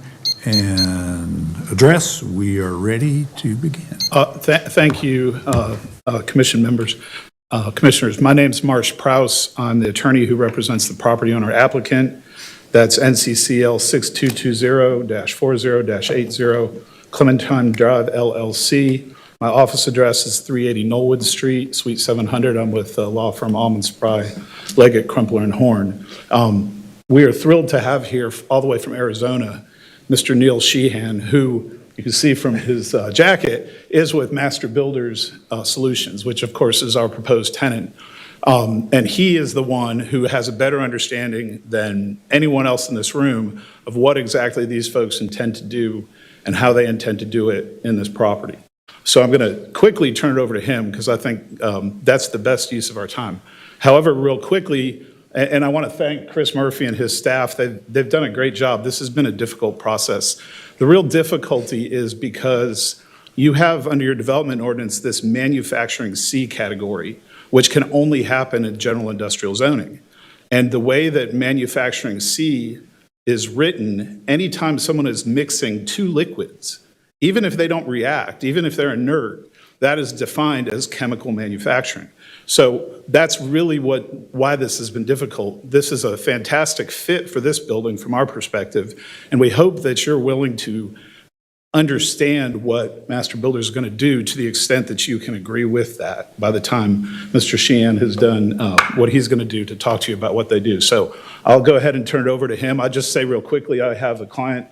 and address, we are ready to begin. Thank you, commission members, commissioners. My name's Marsh Prouse. I'm the attorney who represents the property owner applicant. That's NCCL 6220-40-80 Clementine Drive LLC. My office address is 380 Knollwood Street, Suite 700. I'm with law firm Almond Spry, Leggett, Crumpler, and Horn. We are thrilled to have here, all the way from Arizona, Mr. Neil Sheehan, who you can see from his jacket is with Master Builders Solutions, which of course is our proposed tenant. And he is the one who has a better understanding than anyone else in this room of what exactly these folks intend to do and how they intend to do it in this property. So I'm going to quickly turn it over to him because I think that's the best use of our time. However, real quickly, and I want to thank Chris Murphy and his staff. They've done a great job. This has been a difficult process. The real difficulty is because you have under your development ordinance this manufacturing C category, which can only happen in general industrial zoning. And the way that manufacturing C is written, anytime someone is mixing two liquids, even if they don't react, even if they're inert, that is defined as chemical manufacturing. So that's really why this has been difficult. This is a fantastic fit for this building from our perspective, and we hope that you're willing to understand what Master Builder is going to do to the extent that you can agree with that by the time Mr. Sheehan has done what he's going to do to talk to you about what they do. So I'll go ahead and turn it over to him. I'll just say real quickly, I have a client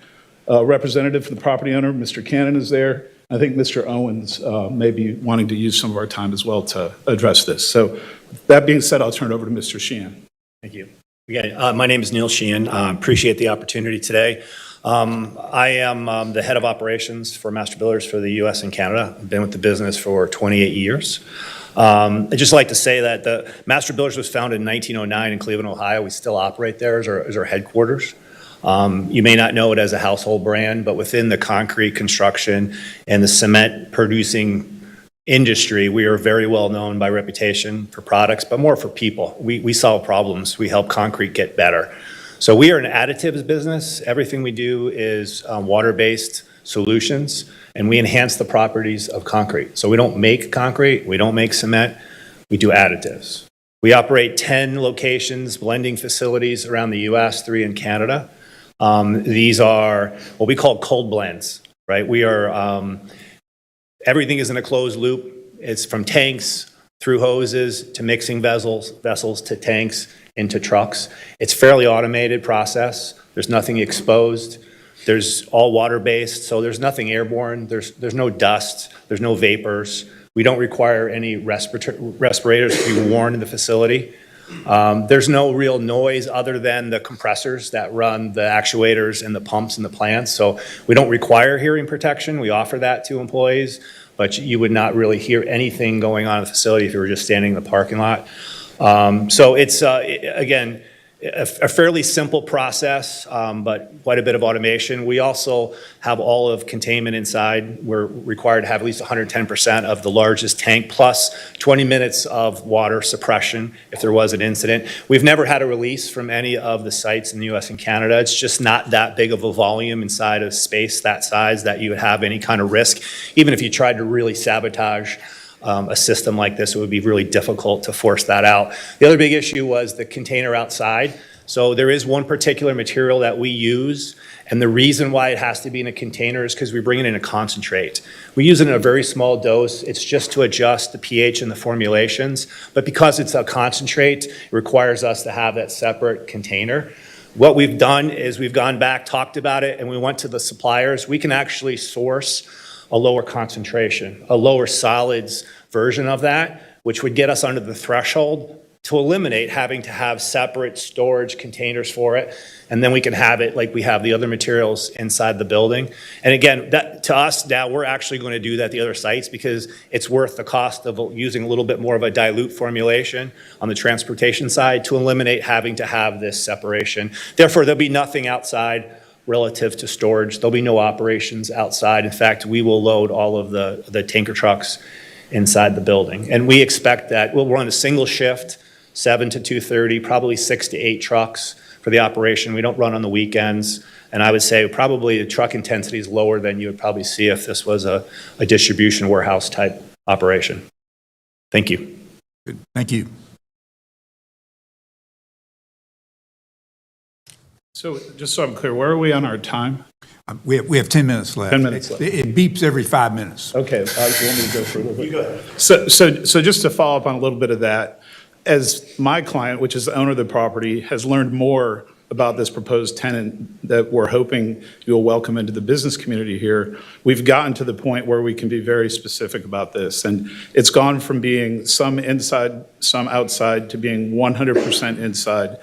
representative for the property owner. Mr. Cannon is there. I think Mr. Owens may be wanting to use some of our time as well to address this. So that being said, I'll turn it over to Mr. Sheehan. Thank you. Again, my name is Neil Sheehan. Appreciate the opportunity today. I am the head of operations for Master Builders for the U.S. and Canada. I've been with the business for 28 years. I'd just like to say that the Master Builders was founded in 1909 in Cleveland, Ohio. We still operate there as our headquarters. You may not know it as a household brand, but within the concrete construction and the cement producing industry, we are very well known by reputation for products, but more for people. We solve problems. We help concrete get better. So we are an additives business. Everything we do is water-based solutions, and we enhance the properties of concrete. So we don't make concrete, we don't make cement, we do additives. We operate 10 locations, blending facilities around the US, 3 in Canada. These are what we call cold blends, right? We are, everything is in a closed loop. It's from tanks through hoses to mixing vessels to tanks into trucks. It's fairly automated process. There's nothing exposed. There's all water-based, so there's nothing airborne. There's no dust. There's no vapors. We don't require any respirators to be worn in the facility. There's no real noise other than the compressors that run the actuators and the pumps in the plants. So we don't require hearing protection. We offer that to employees, but you would not really hear anything going on in the facility if you were just standing in the parking lot. So it's, again, a fairly simple process, but quite a bit of automation. We also have all of containment inside. We're required to have at least 110% of the largest tank plus 20 minutes of water suppression if there was an incident. We've never had a release from any of the sites in the US and Canada. It's just not that big of a volume inside of space that size that you would have any kind of risk. Even if you tried to really sabotage a system like this, it would be really difficult to force that out. The other big issue was the container outside. So there is one particular material that we use, and the reason why it has to be in a container is because we bring it in a concentrate. We use it in a very small dose. It's just to adjust the pH and the formulations, but because it's a concentrate, it requires us to have that separate container. What we've done is we've gone back, talked about it, and we went to the suppliers. We can actually source a lower concentration, a lower solids version of that, which would get us under the threshold to eliminate having to have separate storage containers for it. And then we can have it like we have the other materials inside the building. And again, that to us now, we're actually going to do that at the other sites because it's worth the cost of using a little bit more of a dilute formulation on the transportation side to eliminate having to have this separation. Therefore, there'll be nothing outside relative to storage. There'll be no operations outside. In fact, we will load all of the tanker trucks inside the building. And we expect that we'll run a single shift, 7 to 2:30, probably 6 to 8 trucks for the operation. We don't run on the weekends. And I would say probably the truck intensity is lower than you would probably see if this was a distribution warehouse type operation. Thank you. Good. Thank you. So just so I'm clear, where are we on our time? We have 10 minutes left. 10 minutes left. It beeps every 5 minutes. Okay, you want me to go for a little bit? You go ahead. So just to follow up on a little bit of that, as my client, which is the owner of the property, has learned more about this proposed tenant that we're hoping you'll welcome into the business community here, we've gotten to the point where we can be very specific about this. And it's gone from being some inside, some outside, to being 100% inside.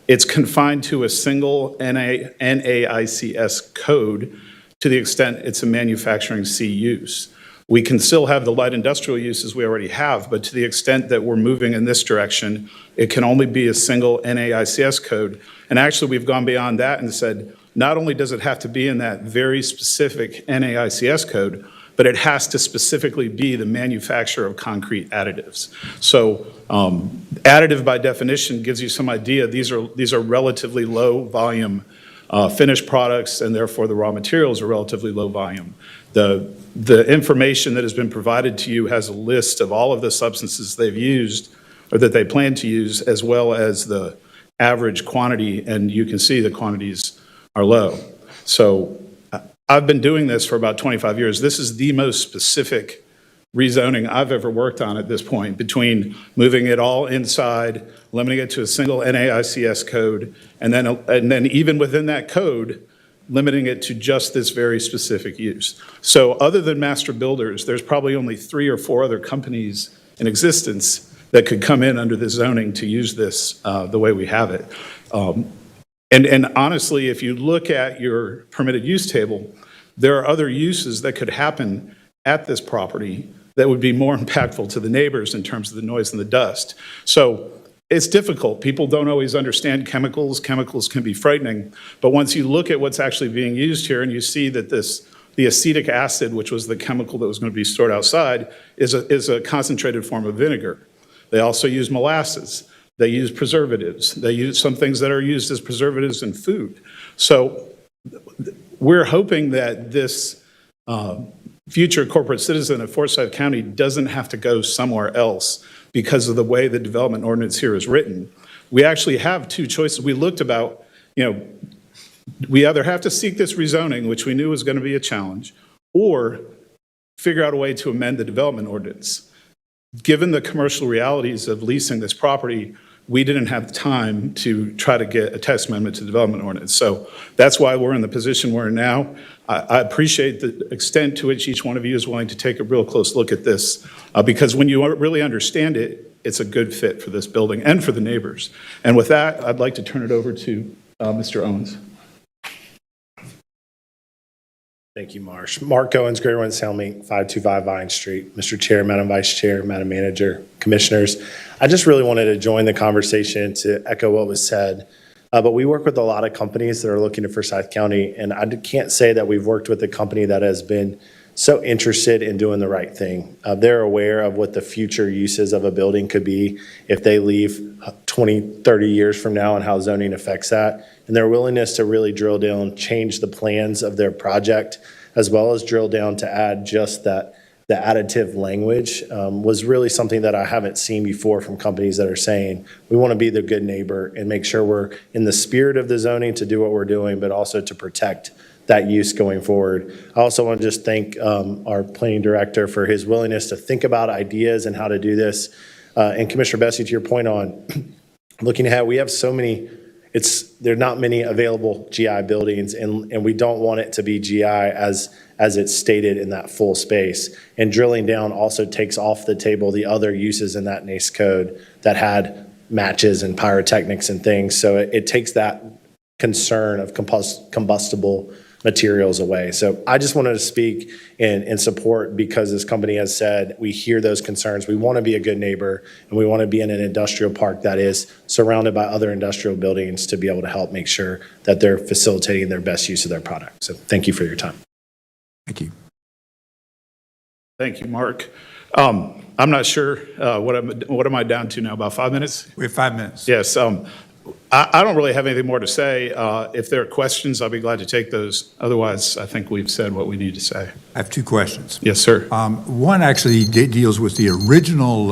It's confined to a single NAICS code to the extent it's a manufacturing C use. We can still have the light industrial uses we already have, but to the extent that we're moving in this direction, it can only be a single NAICS code. And actually, we've gone beyond that and said, not only does it have to be in that very specific NAICS code, but it has to specifically be the manufacturer of concrete additives. So additive by definition gives you some idea. These are relatively low volume finished products, and therefore the raw materials are relatively low volume. The information that has been provided to you has a list of all of the substances they've used or that they plan to use, as well as the average quantity, and you can see the quantities are low. So I've been doing this for about 25 years. This is the most specific rezoning I've ever worked on at this point, between moving it all inside, limiting it to a single NAICS code, and then even within that code, limiting it to just this very specific use. So other than master builders, there's probably only 3 or 4 other companies in existence that could come in under this zoning to use this the way we have it. And honestly, if you look at your permitted use table, there are other uses that could happen at this property that would be more impactful to the neighbors in terms of the noise and the dust. So it's difficult. People don't always understand chemicals. Chemicals can be frightening. But once you look at what's actually being used here and you see that the acetic acid, which was the chemical that was going to be stored outside, is a concentrated form of vinegar. They also use molasses. They use preservatives. They use some things that are used as preservatives in food. So we're hoping that this future corporate citizen of Forsyth County doesn't have to go somewhere else because of the way the development ordinance here is written. We actually have 2 choices. We looked about, we either have to seek this rezoning, which we knew was going to be a challenge, or figure out a way to amend the development ordinance. Given the commercial realities of leasing this property, we didn't have time to try to get a text amendment to the development ordinance. So that's why we're in the position we're in now. I appreciate the extent to which each one of you is willing to take a real close look at this, because when you really understand it, it's a good fit for this building and for the neighbors. And with that, I'd like to turn it over to Mr. Owens. Thank you, Marsh. Mark Owens, Greater Winston-Salem, 525 Vine Street. Mr. Chair, Madam Vice Chair, Madam Manager, Commissioners, I just really wanted to join the conversation to echo what was said. But we work with a lot of companies that are looking to Forsyth County, and I can't say that we've worked with a company that has been so interested in doing the right thing. They're aware of what the future uses of a building could be if they leave 20, 30 years from now and how zoning affects that. And their willingness to really drill down, change the plans of their project, as well as drill down to add just that, the additive language was really something that I haven't seen before from companies that are saying, we want to be the good neighbor and make sure we're in the spirit of the zoning to do what we're doing, but also to protect that use going forward. I also want to just thank our planning director for his willingness to think about ideas and how to do this. And Commissioner Bessie, to your point on looking ahead, we have so many, there are not many available GI buildings, and we don't want it to be GI as it's stated in that full space. And drilling down also takes off the table the other uses in that NAICS code that had matches and pyrotechnics and things. So it takes that concern of combustible materials away. So I just wanted to speak in support, because this company has said, we hear those concerns. We want to be a good neighbor, and we want to be in an industrial park that is surrounded by other industrial buildings to be able to help make sure that they're facilitating their best use of their product. So thank you for your time. Thank you. Thank you, Mark. I'm not sure, what am I down to now, about 5 minutes? We have 5 minutes. Yes, I don't really have anything more to say. If there are questions, I'll be glad to take those. Otherwise, I think we've said what we need to say. I have 2 questions. Yes, sir. One actually deals with the original,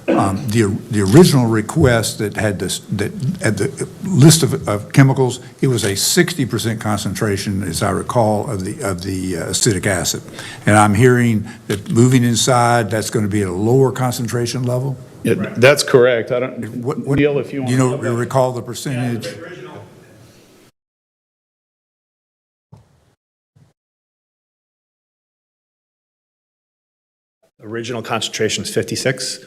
the original request that had this, that at the list of chemicals, it was a 60% concentration, as I recall, of the acetic acid. And I'm hearing that moving inside, that's going to be at a lower concentration level? Yeah, that's correct. I don't, Neil, if you want. Do you recall the percentage? Original concentration is 56,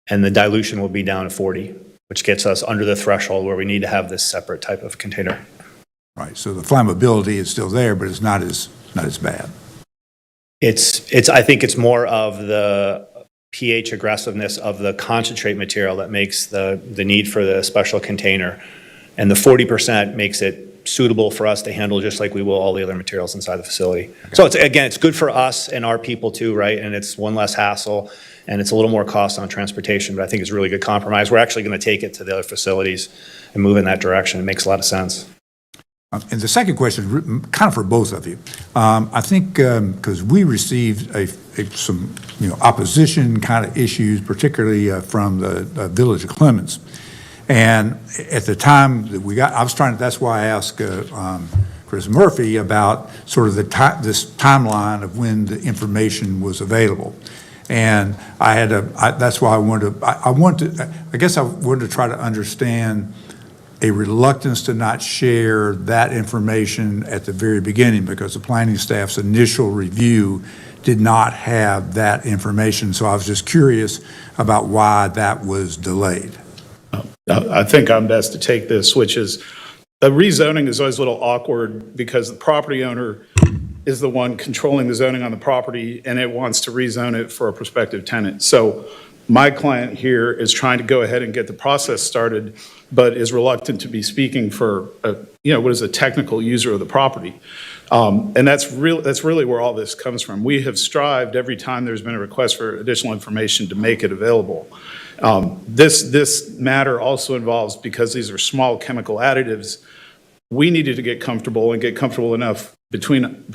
and the dilution will be down to 40, which gets us under the threshold where we need to have this separate type of container. Right, so the flammability is still there, but it's not as bad. I think it's more of the pH aggressiveness of the concentrate material that makes the need for the special container. And the 40% makes it suitable for us to handle just like we will all the other materials inside the facility. Okay. So it's good for us and our people too, right? And it's one less hassle, and it's a little more cost on transportation, but I think it's a really good compromise. We're actually going to take it to the other facilities and move in that direction. It makes a lot of sense. And the second question, kind of for both of you. I think because we received some opposition kind of issues, particularly from the Village of Clements. And at the time that that's why I asked Chris Murphy about sort of this timeline of when the information was available. And that's why I guess I wanted to try to understand a reluctance to not share that information at the very beginning, because the planning staff's initial review did not have that information. So I was just curious about why that was delayed. I think I'm best to take this, which is, the rezoning is always a little awkward because the property owner is the one controlling the zoning on the property, and it wants to rezone it for a prospective tenant. So my client here is trying to go ahead and get the process started, but is reluctant to be speaking for, what is a technical user of the property. And that's really where all this comes from. We have strived every time there's been a request for additional information to make it available. This matter also involves, because these are small chemical additives, we needed to get comfortable enough between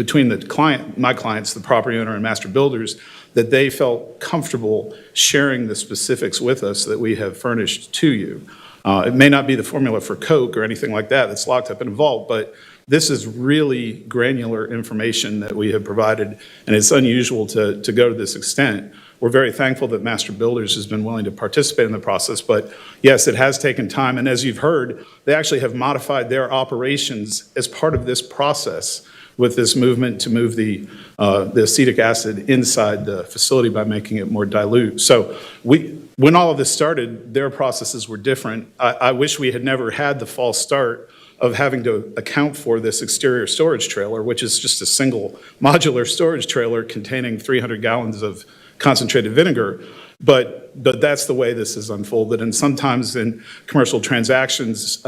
my clients, the property owner and master builders, that they felt comfortable sharing the specifics with us that we have furnished to you. It may not be the formula for Coke or anything like that that's locked up in a vault, but this is really granular information that we have provided, and it's unusual to go to this extent. We're very thankful that Master Builders has been willing to participate in the process, but yes, it has taken time, and as you've heard, they actually have modified their operations as part of this process with this movement to move the acetic acid inside the facility by making it more dilute. So when all of this started, their processes were different. I wish we had never had the false start of having to account for this exterior storage trailer, which is just a single modular storage trailer containing 300 gallons of concentrated vinegar. But that's the way this has unfolded. And sometimes in commercial transactions,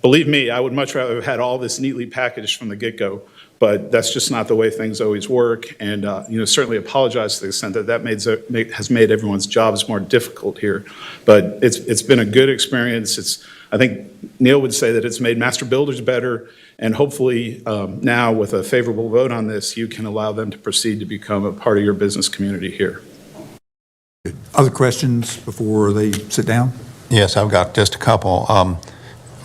believe me, I would much rather have had all this neatly packaged from the get-go, but that's just not the way things always work. And certainly apologize to the extent that has made everyone's jobs more difficult here. But it's been a good experience. I think Neil would say that it's made Master Builders better, and hopefully now with a favorable vote on this, you can allow them to proceed to become a part of your business community here. Other questions before they sit down? Yes, I've got just a couple.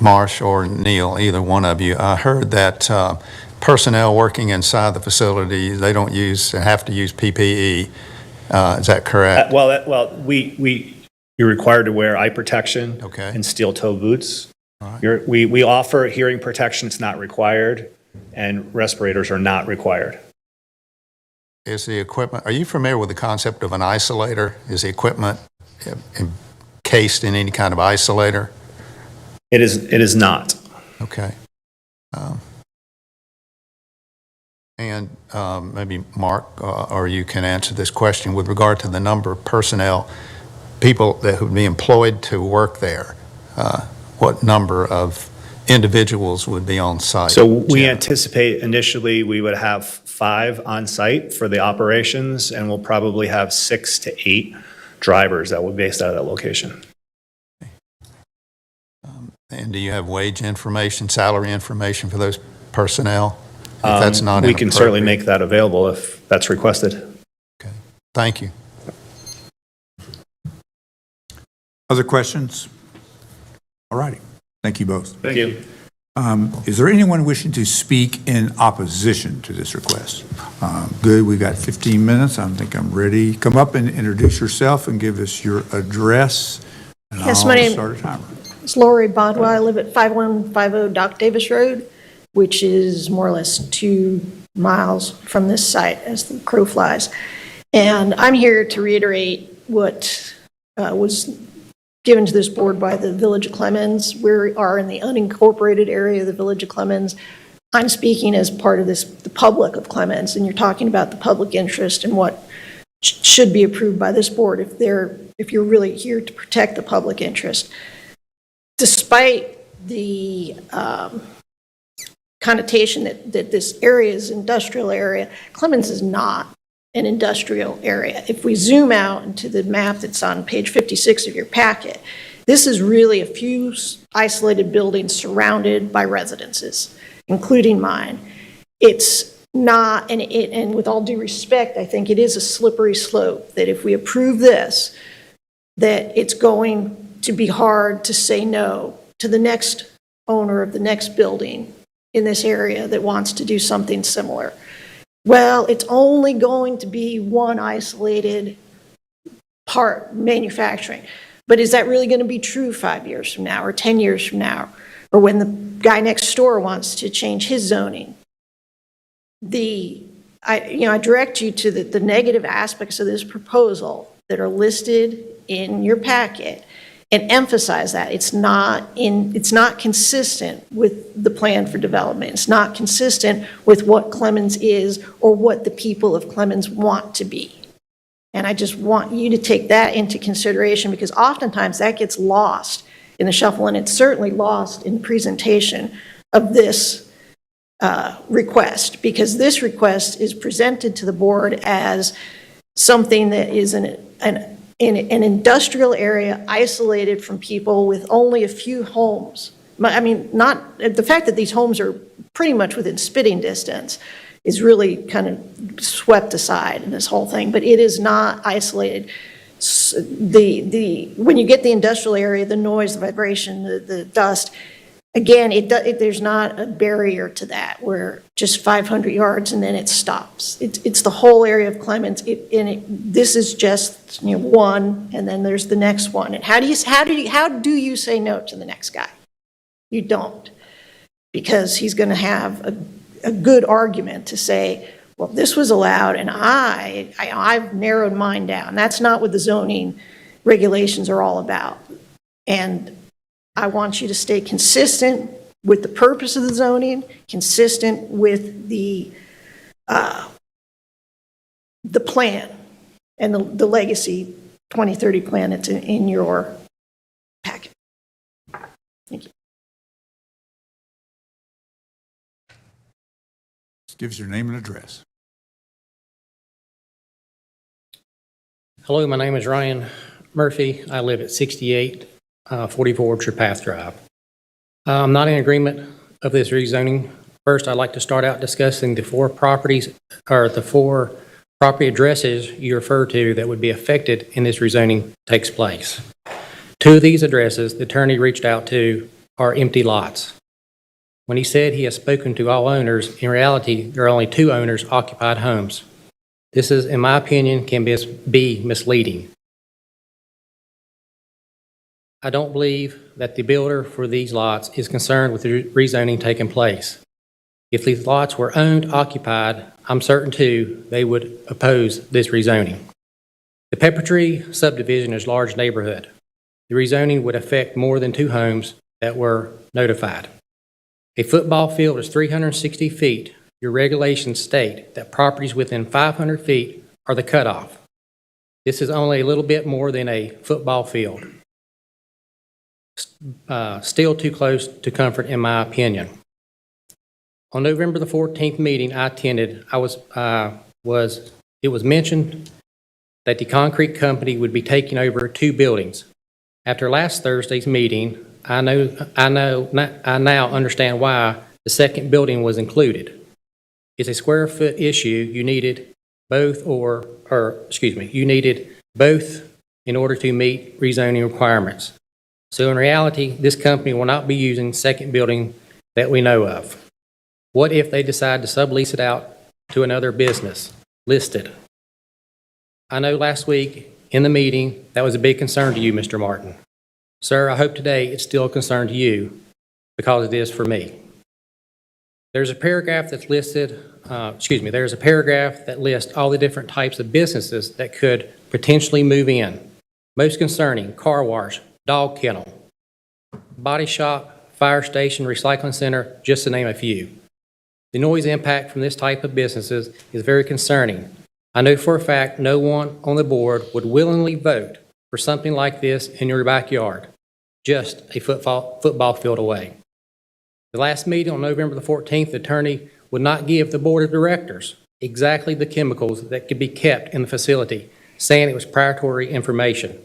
Marsh or Neil, either one of you. I heard that personnel working inside the facility, they don't have to use PPE. Is that correct? You're required to wear eye protection and steel-toe boots. Right. We offer hearing protection. It's not required, and respirators are not required. Is the equipment, are you familiar with the concept of an isolator? Is the equipment encased in any kind of isolator? It is not. Okay. And maybe Mark or you can answer this question with regard to the number of personnel, people that would be employed to work there. What number of individuals would be on site? So we anticipate initially we would have 5 on site for the operations, and we'll probably have 6 to 8 drivers that will be based out of that location. And do you have wage information, salary information for those personnel? If that's not We can certainly inappropriate. make that available if that's requested. Thank you. Other questions? All righty. Thank you both. Thank you. Is there anyone wishing to speak in opposition to this request? Good, we got 15 minutes. I think I'm ready. Come up and introduce yourself and give us your address. And Yes, I'll my name- start a timer. It's Lori Bodwell. I live at 5150 Doc Davis Road, which is more or less 2 miles from this site as the crow flies. And I'm here to reiterate what was given to this board by the Village of Clemens. We are in the unincorporated area of the Village of Clemens. I'm speaking as part of this, the public of Clemens, and you're talking about the public interest and what should be approved by this board if you're really here to protect the public interest. Despite the connotation that this area is industrial area, Clemens is not an industrial area. If we zoom out into the map that's on page 56 of your packet, this is really a few isolated buildings surrounded by residences, including mine. It's not, and with all due respect, I think it is a slippery slope that if we approve this, that it's going to be hard to say no to the next owner of the next building in this area that wants to do something similar. Well, it's only going to be one isolated part, manufacturing. But is that really going to be true 5 years from now or 10 years from now? Or when the guy next door wants to change his zoning? I direct you to the negative aspects of this proposal that are listed in your packet and emphasize that it's not consistent with the plan for development. It's not consistent with what Clemens is or what the people of Clemens want to be. And I just want you to take that into consideration because oftentimes that gets lost in the shuffle, and it's certainly lost in the presentation of this request, because this request is presented to the board as something that is in an industrial area isolated from people with only a few homes. I mean, not the fact that these homes are pretty much within spitting distance is really kind of swept aside in this whole thing, but it is not isolated. When you get the industrial area, the noise, the vibration, the dust, again, there's not a barrier to that where just 500 yards and then it stops. It's the whole area of Clemens, this is just one, and then there's the next one. And how do you say no to the next guy? You don't, because he's going to have a good argument to say, well, this was allowed, and I've narrowed mine down. That's not what the zoning regulations are all about. And I want you to stay consistent with the purpose of the zoning, consistent with the plan and the legacy 2030 plan that's in your packet. Thank you. Just give us your name and address. Hello, my name is Ryan Murphy. I live at 6844 Orchard Path Drive. I'm not in agreement of this rezoning. First, I'd like to start out discussing the four property addresses you refer to that would be affected in this rezoning takes place. Two of these addresses the attorney reached out to are empty lots. When he said he has spoken to all owners, in reality, there are only two owners occupied homes. This is, in my opinion, can be misleading. I don't believe that the builder for these lots is concerned with the rezoning taking place. If these lots were owned, occupied, I'm certain too they would oppose this rezoning. The Pepper Tree subdivision is a large neighborhood. The rezoning would affect more than two homes that were notified. A football field is 360 feet. Your regulations state that properties within 500 feet are the cutoff. This is only a little bit more than a football field. Still too close to comfort, in my opinion. On November the 14th meeting I attended, it was mentioned that the concrete company would be taking over 2 buildings. After last Thursday's meeting, I now understand why the second building was included. It's a square foot issue. You needed both you needed both in order to meet rezoning requirements. So in reality, this company will not be using the second building that we know of. What if they decide to sublease it out to another business listed? I know last week in the meeting that was a big concern to you, Mr. Martin. Sir, I hope today it's still a concern to you because it is for me. There's a paragraph that's listed, there's a paragraph that lists all the different types of businesses that could potentially move in. Most concerning, car wash, dog kennel, body shop, fire station, recycling center, just to name a few. The noise impact from this type of businesses is very concerning. I know for a fact no one on the board would willingly vote for something like this in your backyard, just a football field away. The last meeting on November the 14th, the attorney would not give the board of directors exactly the chemicals that could be kept in the facility, saying it was proprietary information.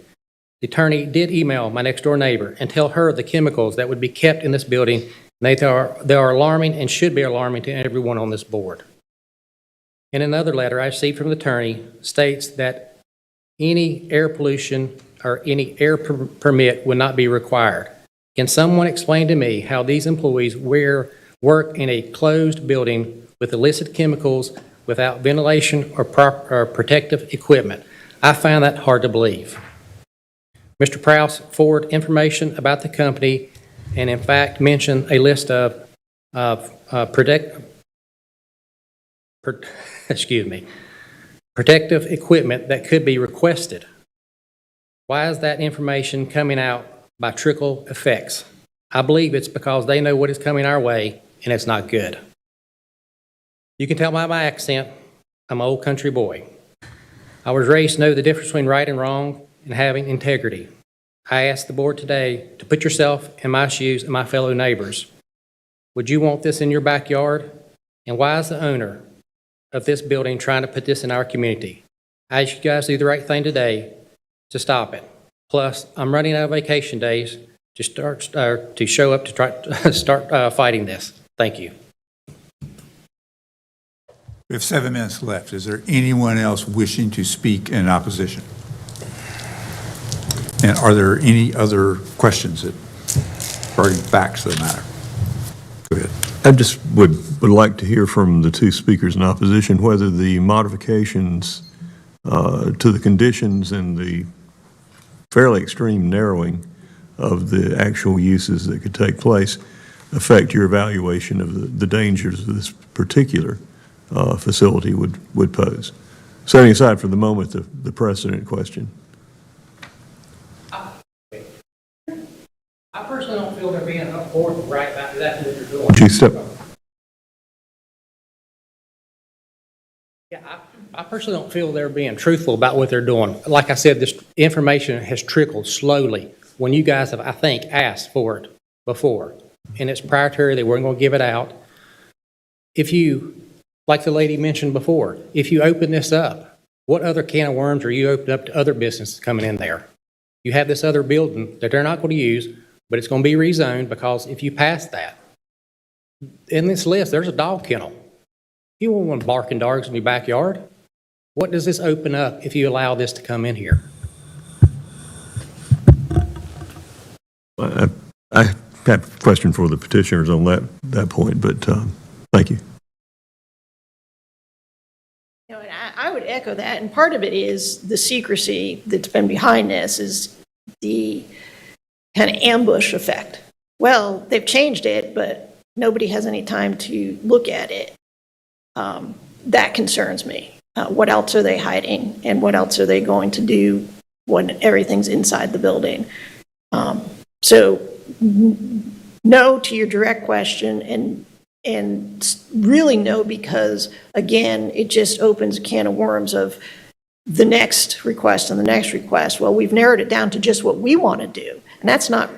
The attorney did email my next door neighbor and tell her the chemicals that would be kept in this building. They are alarming and should be alarming to everyone on this board. In another letter I received from the attorney states that any air pollution or any air permit would not be required. Can someone explain to me how these employees work in a closed building with illicit chemicals without ventilation or protective equipment? I find that hard to believe. Mr. Prowse forwarded information about the company and in fact mentioned a list of protective equipment that could be requested. Why is that information coming out by trickle effects? I believe it's because they know what is coming our way and it's not good. You can tell by my accent, I'm an old country boy. I was raised to know the difference between right and wrong and having integrity. I ask the board today to put yourself in my shoes and my fellow neighbors. Would you want this in your backyard? And why is the owner of this building trying to put this in our community? I ask you guys to do the right thing today to stop it. Plus, I'm running out of vacation days to show up to try to start fighting this. Thank you. We have 7 minutes left. Is there anyone else wishing to speak in opposition? And are there any other questions regarding facts of the matter? Go ahead. I just would like to hear from the 2 speakers in opposition whether the modifications to the conditions and the fairly extreme narrowing of the actual uses that could take place affect your evaluation of the dangers of this particular facility would pose. Setting aside for the moment the precedent question. I personally don't feel they're being upfront right about that what they're doing. Would you step? Yeah, I personally don't feel they're being truthful about what they're doing. Like I said, this information has trickled slowly when you guys have, I think, asked for it before. And it's proprietary, they weren't going to give it out. If you, like the lady mentioned before, if you open this up, what other can of worms are you opening up to other businesses coming in there? You have this other building that they're not going to use, but it's going to be rezoned because if you pass that, in this list, there's a dog kennel. You won't want barking dogs in your backyard. What does this open up if you allow this to come in here? I have a question for the petitioners on that point, but thank you. You know, and I would echo that, and part of it is the secrecy that's been behind this is the kind of ambush effect. Well, they've changed it, but nobody has any time to look at it. That concerns me. What else are they hiding, and what else are they going to do when everything's inside the building? So, no to your direct question, and really no because, again, it just opens a can of worms of the next request and the next request. Well, we've narrowed it down to just what we want to do, and that's not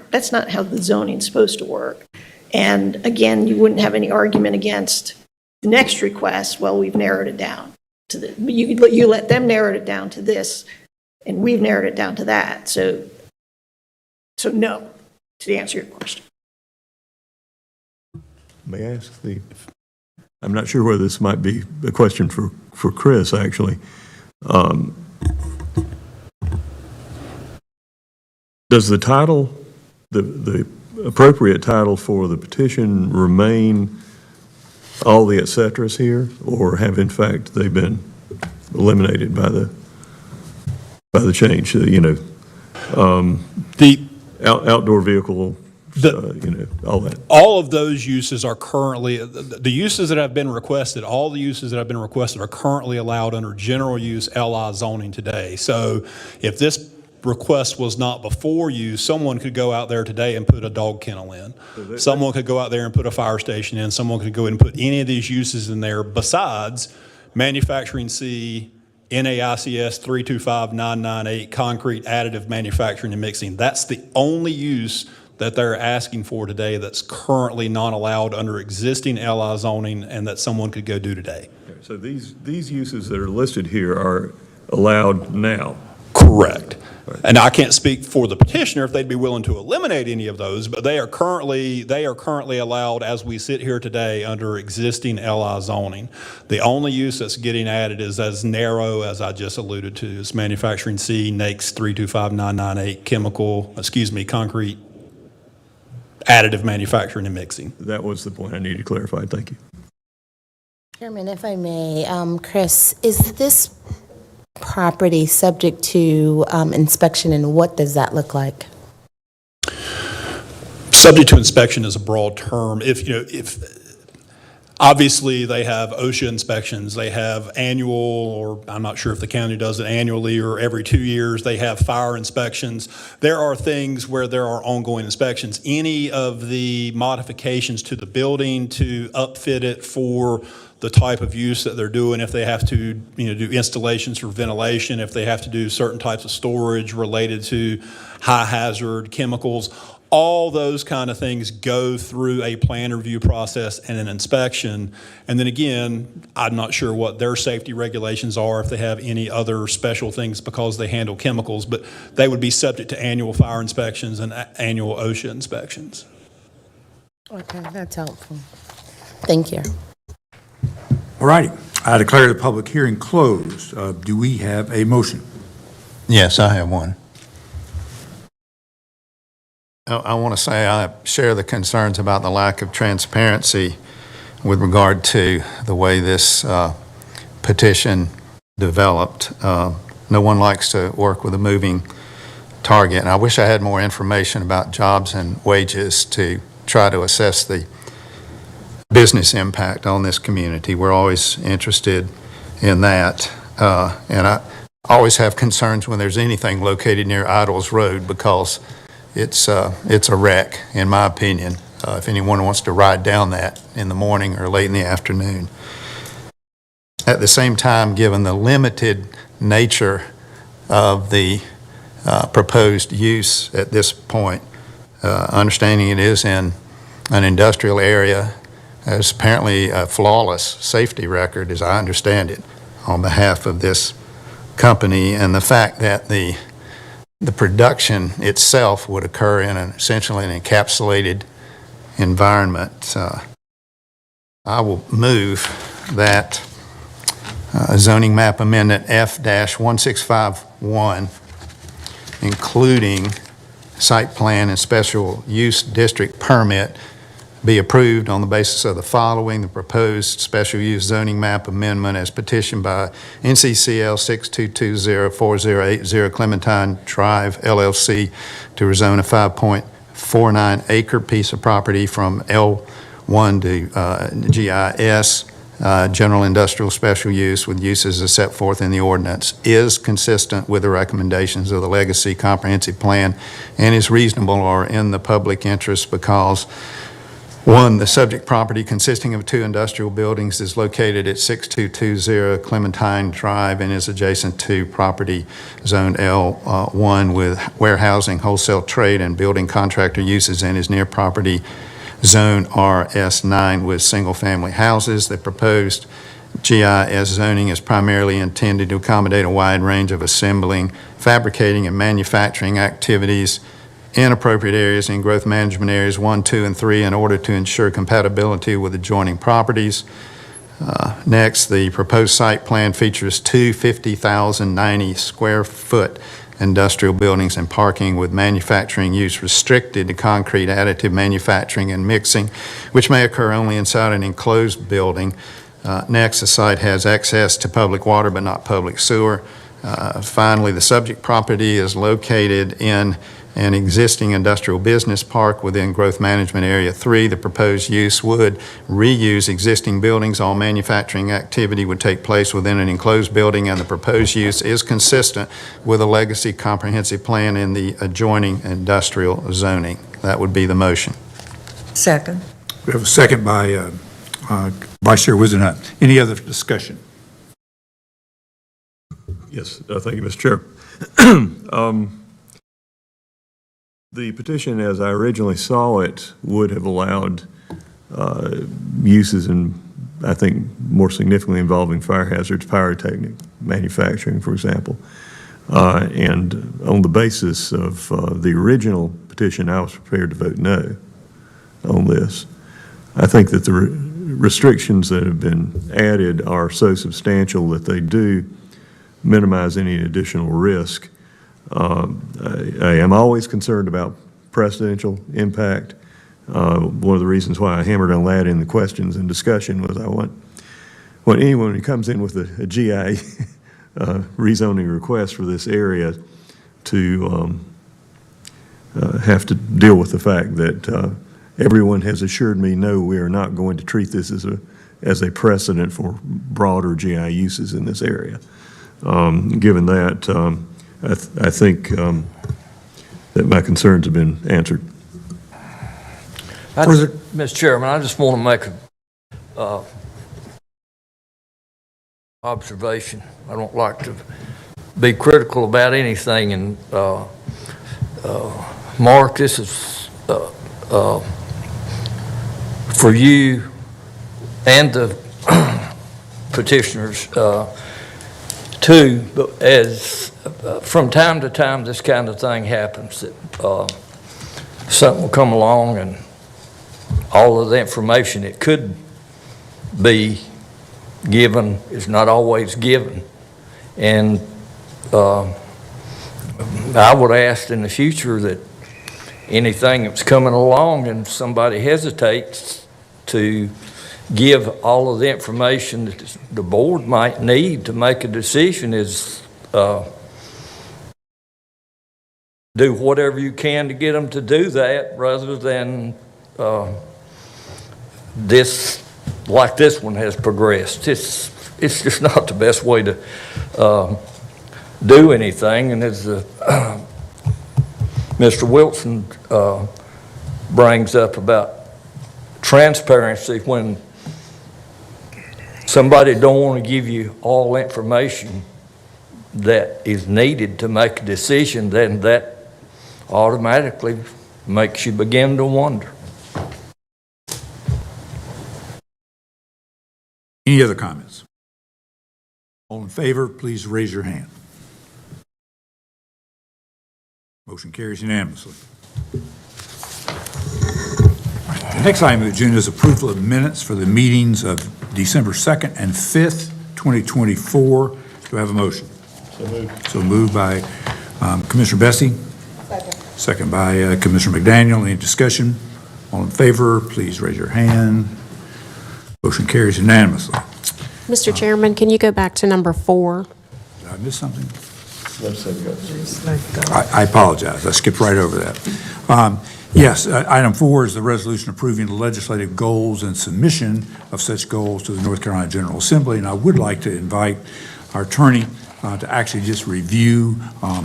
how the zoning's supposed to work. And again, you wouldn't have any argument against the next request. Well, we've narrowed it down to the, you let them narrow it down to this, and we've narrowed it down to that. So no, to answer your question. May I ask I'm not sure whether this might be a question for Chris, actually. Does the title, the appropriate title for the petition remain all the et ceteras here, or have in fact they been eliminated by the change? The outdoor vehicle, all that. All of those uses are currently, the uses that have been requested, all the uses that have been requested are currently allowed under general use LI zoning today. So if this request was not before you, someone could go out there today and put a dog kennel in. Someone could go out there and put a fire station in. Someone could go in and put any of these uses in there besides manufacturing C, NAICS 325998, concrete additive manufacturing and mixing. That's the only use that they're asking for today that's currently not allowed under existing LI zoning and that someone could go do today. So these uses that are listed here are allowed now? Correct. And I can't speak for the petitioner if they'd be willing to eliminate any of those, but they are currently allowed as we sit here today under existing LI zoning. The only use that's getting added is as narrow as I just alluded to. It's manufacturing C, NAICS 325998, concrete additive manufacturing and mixing. That was the point I needed clarified. Thank you. Chairman, if I may, Chris, is this property subject to inspection, and what does that look like? Subject to inspection is a broad term. If obviously they have OSHA inspections, they have annual, or I'm not sure if the county does it annually or every 2 years, they have fire inspections. There are things where there are ongoing inspections. Any of the modifications to the building to upfit it for the type of use that they're doing, if they have to do installations for ventilation, if they have to do certain types of storage related to high hazard chemicals, all those kind of things go through a plan review process and an inspection. And then again, I'm not sure what their safety regulations are, if they have any other special things because they handle chemicals, but they would be subject to annual fire inspections and annual OSHA inspections. Okay, that's helpful. Thank you. All righty. I declare the public hearing closed. Do we have a motion? Yes, I have one. I want to say I share the concerns about the lack of transparency with regard to the way this petition developed. No one likes to work with a moving target, and I wish I had more information about jobs and wages to try to assess the business impact on this community. We're always interested in that. And I always have concerns when there's anything located near Idols Road because it's a wreck, in my opinion, if anyone wants to ride down that in the morning or late in the afternoon. At the same time, given the limited nature of the proposed use at this point, understanding it is in an industrial area, there's apparently a flawless safety record, as I understand it, on behalf of this company, and the fact that the production itself would occur in essentially an encapsulated environment. I will move that zoning map amendment F-1651, including site plan and special use district permit, be approved on the basis of the following: the proposed special use zoning map amendment as petitioned by NCCL 62204080 Clementine Drive LLC to rezone a 5.49 acre piece of property from L1 to GIS, general industrial special use with uses as set forth in the ordinance, is consistent with the recommendations of the Legacy Comprehensive Plan and is reasonable or in the public interest because, one, the subject property consisting of 2 industrial buildings is located at 6220 Clementine Drive and is adjacent to property zoned L1 with warehousing, wholesale trade, and building contractor uses and is near property zone RS9 with single-family houses. The proposed GIS zoning is primarily intended to accommodate a wide range of assembling, fabricating, and manufacturing activities in appropriate areas in growth management areas 1, 2, and 3 in order to ensure compatibility with adjoining properties. Next, the proposed site plan features two 50,090 square foot industrial buildings and parking with manufacturing use restricted to concrete additive manufacturing and mixing, which may occur only inside an enclosed building. Next, the site has access to public water but not public sewer. Finally, the subject property is located in an existing industrial business park within Growth Management Area 3. The proposed use would reuse existing buildings. All manufacturing activity would take place within an enclosed building, and the proposed use is consistent with a legacy comprehensive plan in the adjoining industrial zoning. That would be the motion. Second. We have a second by Vice Chair Wizenhut. Any other discussion? Yes, thank you, Mr. Chair. The petition, as I originally saw it, would have allowed uses in, I think, more significantly involving fire hazards, pyrotechnic manufacturing, for example. And on the basis of the original petition, I was prepared to vote no on this. I think that the restrictions that have been added are so substantial that they do minimize any additional risk. I am always concerned about precedential impact. One of the reasons why I hammered on that in the questions and discussion was I want anyone who comes in with a GI rezoning request for this area to have to deal with the fact that everyone has assured me, no, we are not going to treat this as a precedent for broader GI uses in this area. Given that, I think that my concerns have been answered. Mr. Chairman, I just want to make a observation. I don't like to be critical about anything, and Mark, this is for you and the petitioners too, but as from time to time this kind of thing happens, that something will come along and all of the information that could be given is not always given. And I would ask in the future that anything that's coming along and somebody hesitates to give all of the information that the board might need to make a decision is do whatever you can to get them to do that, rather than this, like this one has progressed. It's just not the best way to do anything. And as Mr. Wilson brings up about transparency, when somebody don't want to give you all information that is needed to make a decision, then that automatically makes you begin to wonder. Any other comments? All in favor, please raise your hand. Motion carries unanimously. The next item on the agenda is approval of minutes for the meetings of December 2nd and 5th, 2024. Do I have a motion? So moved. So moved by Commissioner Bessie. Second by Commissioner McDaniel. Any discussion? All in favor, please raise your hand. Motion carries unanimously. Mr. Chairman, can you go back to number 4? Did I miss something? Legislative goals. I apologize. I skipped right over that. Yes, item 4 is the resolution approving the legislative goals and submission of such goals to the North Carolina General Assembly. And I would like to invite our attorney to actually just review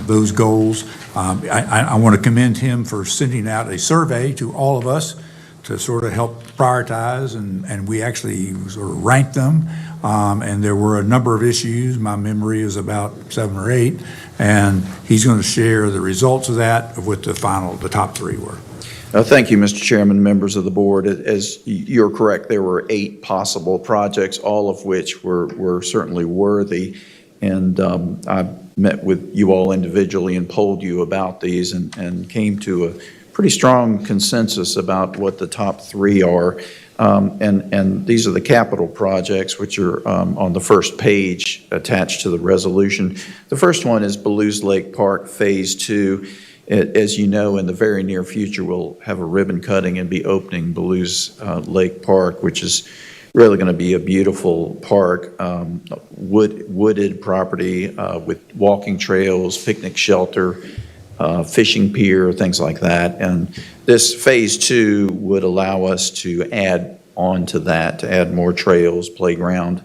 those goals. I want to commend him for sending out a survey to all of us to sort of help prioritize, and we actually sort of ranked them. And there were a number of issues. My memory is about 7 or 8, and he's going to share the results of that, of what the top 3 were. Thank you, Mr. Chairman, members of the board. As you're correct, there were 8 possible projects, all of which were certainly worthy. And I met with you all individually and polled you about these and came to a pretty strong consensus about what the top 3 are. And these are the capital projects, which are on the first page attached to the resolution. The first one is Ballew's Lake Park Phase 2. As you know, in the very near future, we'll have a ribbon cutting and be opening Ballew's Lake Park, which is really going to be a beautiful park, wooded property with walking trails, picnic shelter, fishing pier, things like that. And this Phase 2 would allow us to add on to that, to add more trails, playground.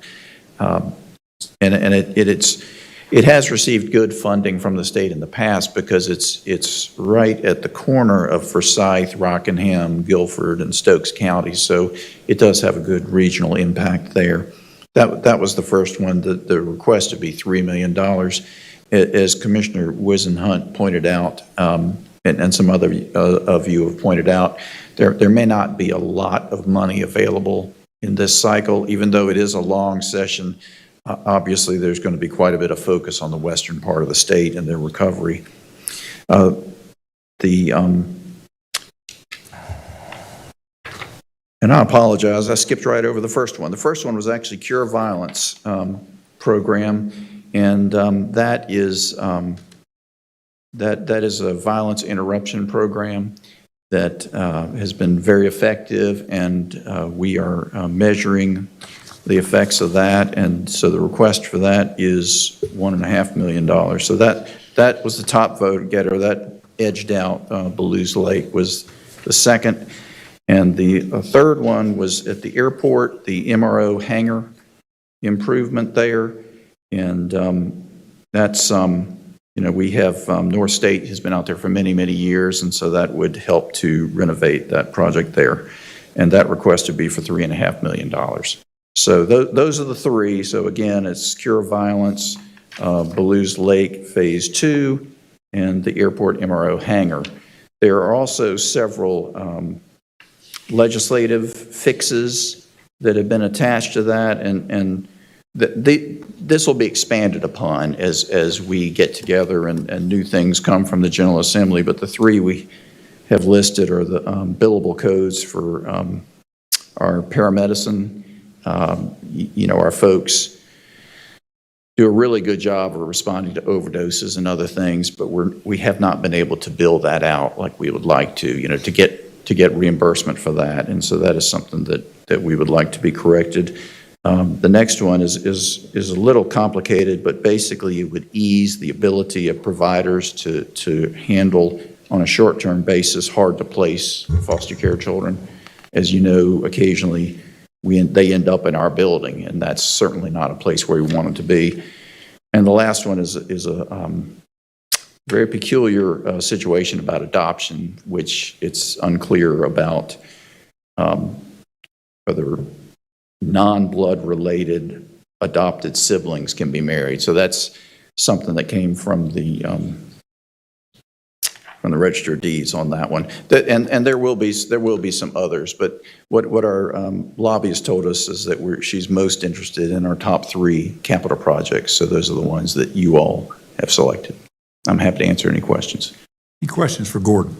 It has received good funding from the state in the past because it's right at the corner of Forsyth, Rockingham, Guilford, and Stokes County, so it does have a good regional impact there. That was the first one. The request would be $3 million. As Commissioner Wisenhunt pointed out, and some other of you have pointed out, there may not be a lot of money available in this cycle, even though it is a long session. Obviously, there's going to be quite a bit of focus on the western part of the state and their recovery. And I apologize, I skipped right over the first one. The first one was actually Cure Violence program, and that is a violence interruption program that has been very effective, and we are measuring the effects of that, and so the request for that is $1.5 million. So that was the top vote getter. That edged out Ballew's Lake was the second, and the third one was at the airport, the MRO hangar improvement there, and that's we have North State has been out there for many years, and so that would help to renovate that project there, and that request would be for $3.5 million. So those are the 3. So again, it's Cure Violence, Ballew's Lake Phase 2, and the airport MRO hangar. There are also several legislative fixes that have been attached to that, and this will be expanded upon as we get together and new things come from the General Assembly. But the 3 we have listed are the billable codes for our paramedicine. Our folks do a really good job of responding to overdoses and other things, but we have not been able to bill that out like we would like to, to get reimbursement for that. And so that is something that we would like to be corrected. The next one is a little complicated, but basically it would ease the ability of providers to handle on a short-term basis hard to place foster care children. As you know, occasionally they end up in our building, and that's certainly not a place where we want them to be. And the last one is a very peculiar situation about adoption, which it's unclear about whether non-blood related adopted siblings can be married. So that's something that came from the Register of Deeds on that one. And there will be some others, but what our lobbyist told us is that she's most interested in our top 3 capital projects. So those are the ones that you all have selected. I'm happy to answer any questions. Any questions for Gordon?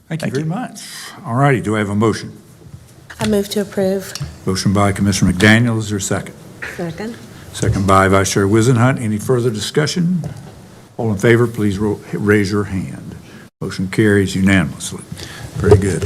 Thank you very much. All righty, do I have a motion? I move to approve. Motion by Commissioner McDaniel, is there a second? Second. Second by Vice Chair Wisenhunt. Any further discussion? All in favor, please raise your hand. Motion carries unanimously. Very good.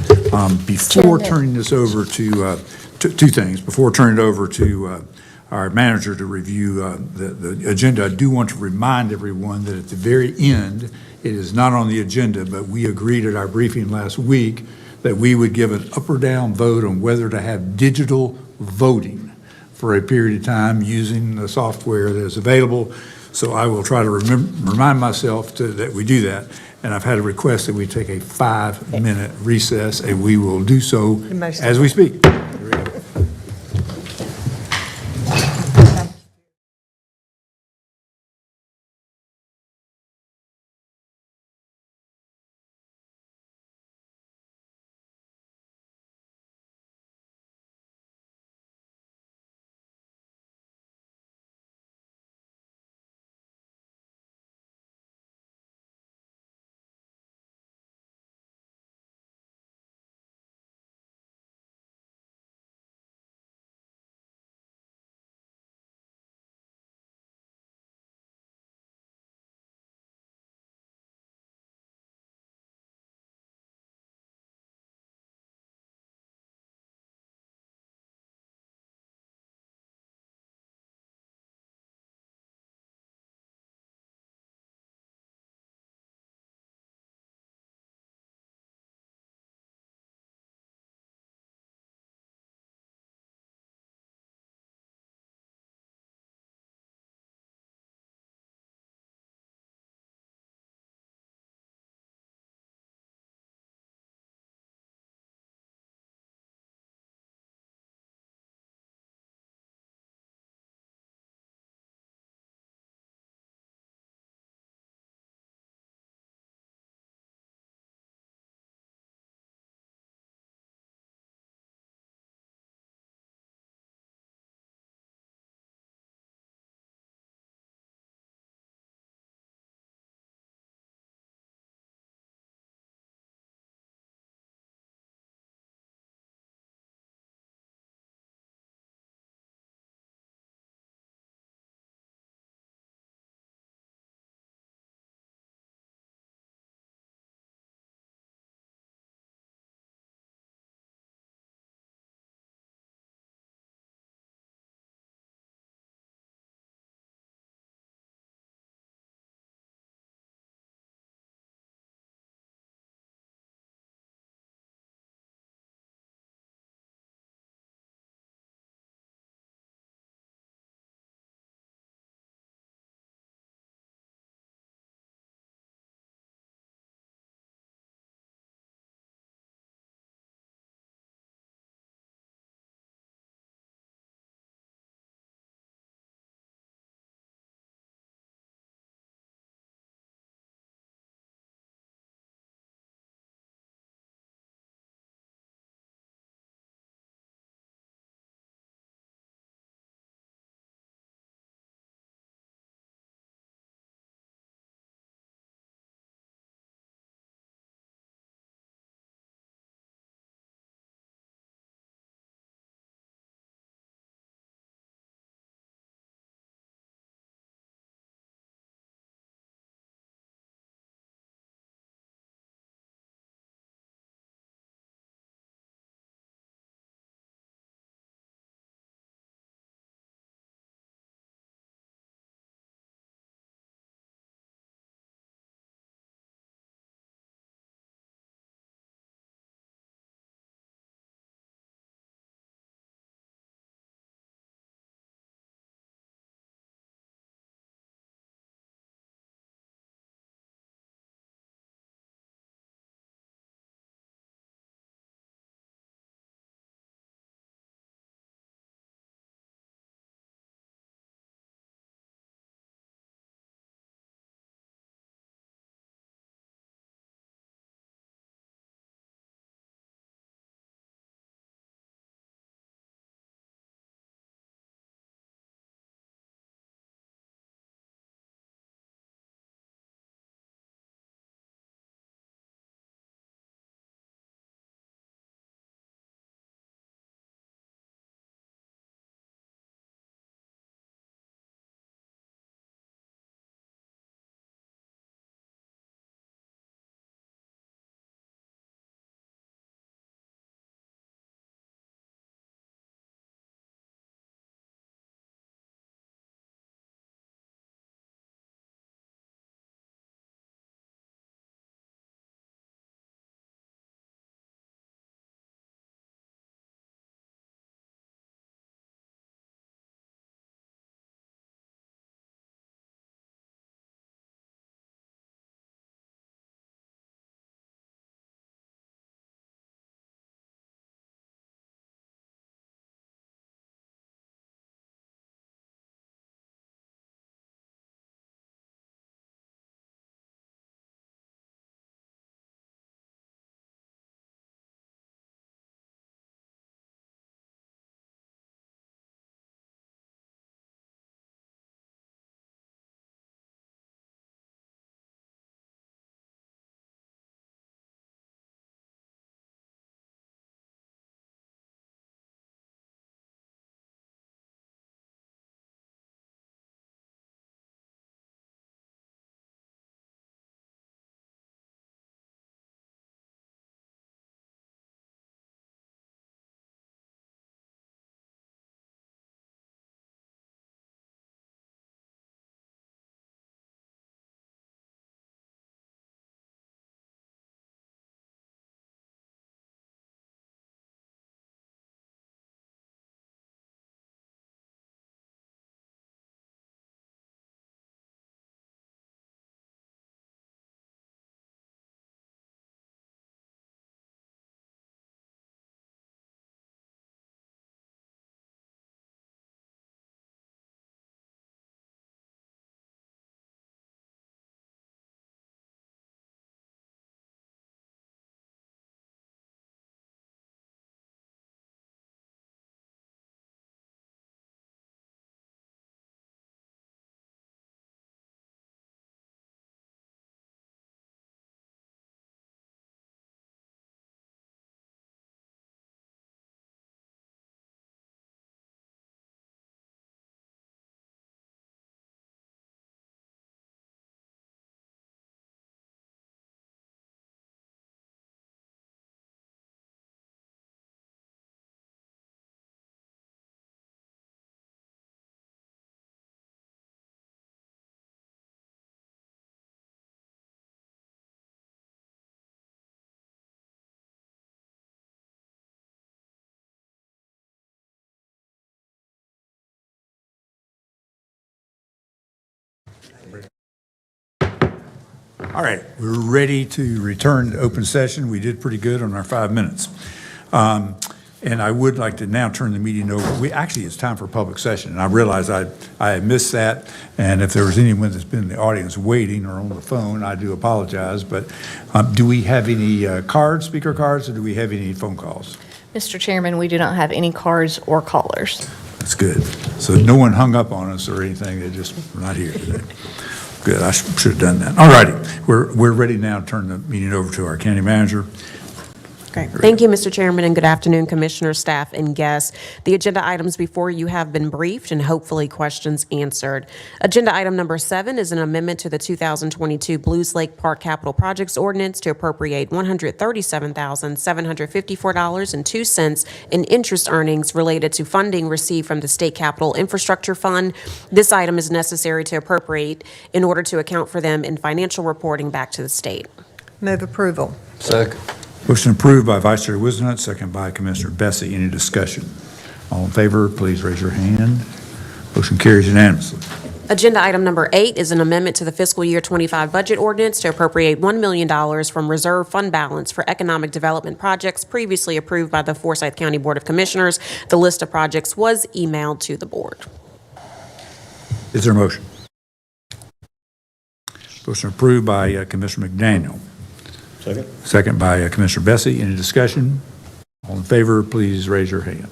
Before turning this over to, 2 things. Before turning it over to our manager to review the agenda, I do want to remind everyone that at the very end, it is not on the agenda, but we agreed at our briefing last week that we would give an up or down vote on whether to have digital voting for a period of time using the software that is available. So I will try to remind myself that we do that. And I've had a request that we take a 5-minute recess, and we will do so as we speak. All right, we're ready to return to open session. We did pretty good on our 5 minutes. And I would like to now turn the meeting over. Actually, it's time for public session, and I realize I had missed that. And if there was anyone that's been in the audience waiting or on the phone, I do apologize. But do we have any cards, speaker cards, or do we have any phone calls? Mr. Chairman, we do not have any cards or callers. That's good. So no one hung up on us or anything. They just were not here today. Good. I should have done that. All righty. We're ready now to turn the meeting over to our county manager. Great. Thank you, Mr. Chairman, and good afternoon, Commissioners, staff, and guests. The agenda items before you have been briefed and hopefully questions answered. Agenda item number 7 is an amendment to the 2022 Blues Lake Park Capital Projects Ordinance to appropriate $137,754.02 in interest earnings related to funding received from the State Capital Infrastructure Fund. This item is necessary to appropriate in order to account for them in financial reporting back to the state. Move approval. Second. Motion approved by Vice Chair Wizenhut, second by Commissioner Bessie. Any discussion? All in favor, please raise your hand. Motion carries unanimously. Agenda item number 8 is an amendment to the fiscal year 25 budget ordinance to appropriate $1 million from reserve fund balance for economic development projects previously approved by the Forsyth County Board of Commissioners. The list of projects was emailed to the board. Is there a motion? Motion approved by Commissioner McDaniel. Second. Second by Commissioner Bessie. Any discussion? All in favor, please raise your hand.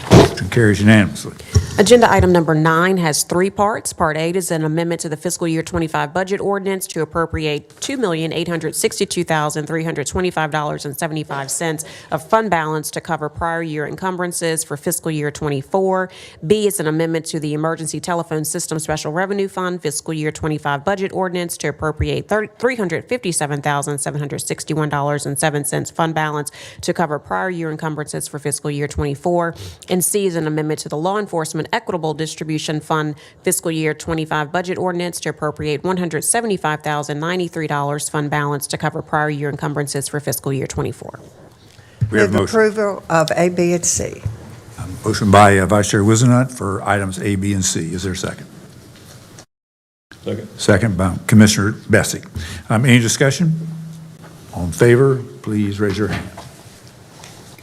Motion carries unanimously. Agenda item number 9 has 3 parts. Part 8 is an amendment to the fiscal year 25 budget ordinance to appropriate $2,862,325.75 of fund balance to cover prior year encumbrances for fiscal year 24. B is an amendment to the Emergency Telephone System Special Revenue Fund fiscal year 25 budget ordinance to appropriate $357,761.07 fund balance to cover prior year encumbrances for fiscal year 24. And C is an amendment to the Law Enforcement Equitable Distribution Fund fiscal year 25 budget ordinance to appropriate $175,093 fund balance to cover prior year encumbrances for fiscal year 24. We have a Move motion. approval of A, B, and C. Motion by Vice Chair Wizenhut for items A, B, and C. Is there a second? Second. Second by Commissioner Bessie. Any discussion? All in favor, please raise your hand.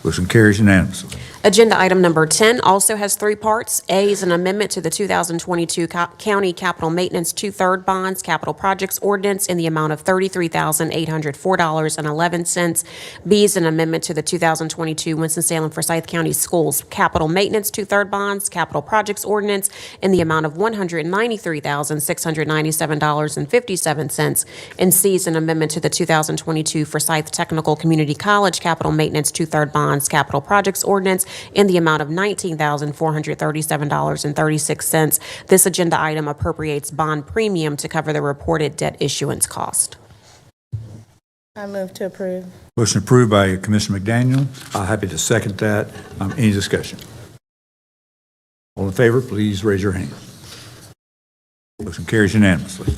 Motion carries unanimously. Agenda item number 10 also has 3 parts. A is an amendment to the 2022 County Capital Maintenance Two-Third Bonds Capital Projects Ordinance in the amount of $33,804.11. B is an amendment to the 2022 Winston-Salem Forsyth County Schools Capital Maintenance Two-Third Bonds Capital Projects Ordinance in the amount of $193,697.57. And C is an amendment to the 2022 Forsyth Technical Community College Capital Maintenance Two-Third Bonds Capital Projects Ordinance in the amount of $19,437.36. This agenda item appropriates bond premium to cover the reported debt issuance cost. I move to approve. Motion approved by Commissioner McDaniel. I'm happy to second that. Any discussion? All in favor, please raise your hand. Motion carries unanimously.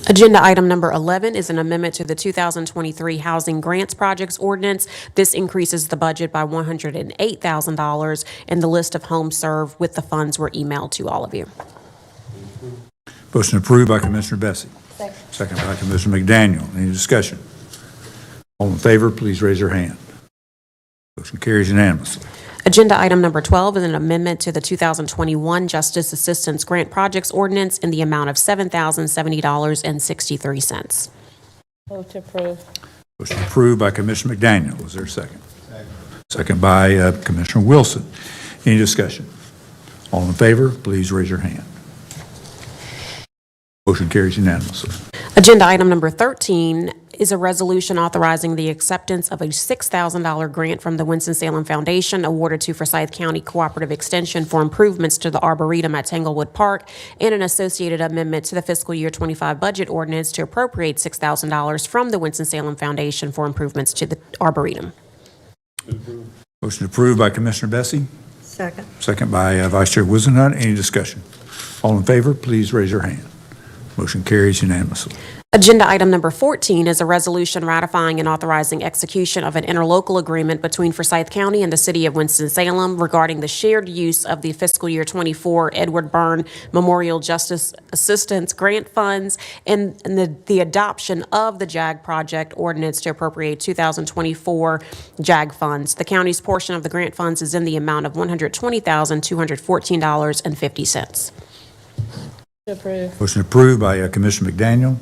Agenda item number 11 is an amendment to the 2023 Housing Grants Projects Ordinance. This increases the budget by $108,000, and the list of homes served with the funds were emailed to all of you. Motion approved by Commissioner Bessie. Second by Commissioner McDaniel. Any discussion? All in favor, please raise your hand. Motion carries unanimously. Agenda item number 12 is an amendment to the 2021 Justice Assistance Grant Projects Ordinance in the amount of $7,070.63. Move to approve. Motion approved by Commissioner McDaniel. Is there a second? Second by Commissioner Wilson. Any discussion? All in favor, please raise your hand. Motion carries unanimously. Agenda item number 13 is a resolution authorizing the acceptance of a $6,000 grant from the Winston-Salem Foundation awarded to Forsyth County Cooperative Extension for improvements to the Arboretum at Tanglewood Park and an associated amendment to the fiscal year 25 budget ordinance to appropriate $6,000 from the Winston-Salem Foundation for improvements to the Arboretum. Motion approved by Commissioner Bessie. Second. Second by Vice Chair Wizenhut. Any discussion? All in favor, please raise your hand. Motion carries unanimously. Agenda item number 14 is a resolution ratifying and authorizing execution of an interlocal agreement between Forsyth County and the City of Winston-Salem regarding the shared use of the fiscal year '24 Edward Byrne Memorial Justice Assistance Grant Funds and the adoption of the JAG project ordinance to appropriate 2024 JAG funds. The county's portion of the grant funds is in the amount of $120,214.50. Approve. Motion approved by Commissioner McDaniel.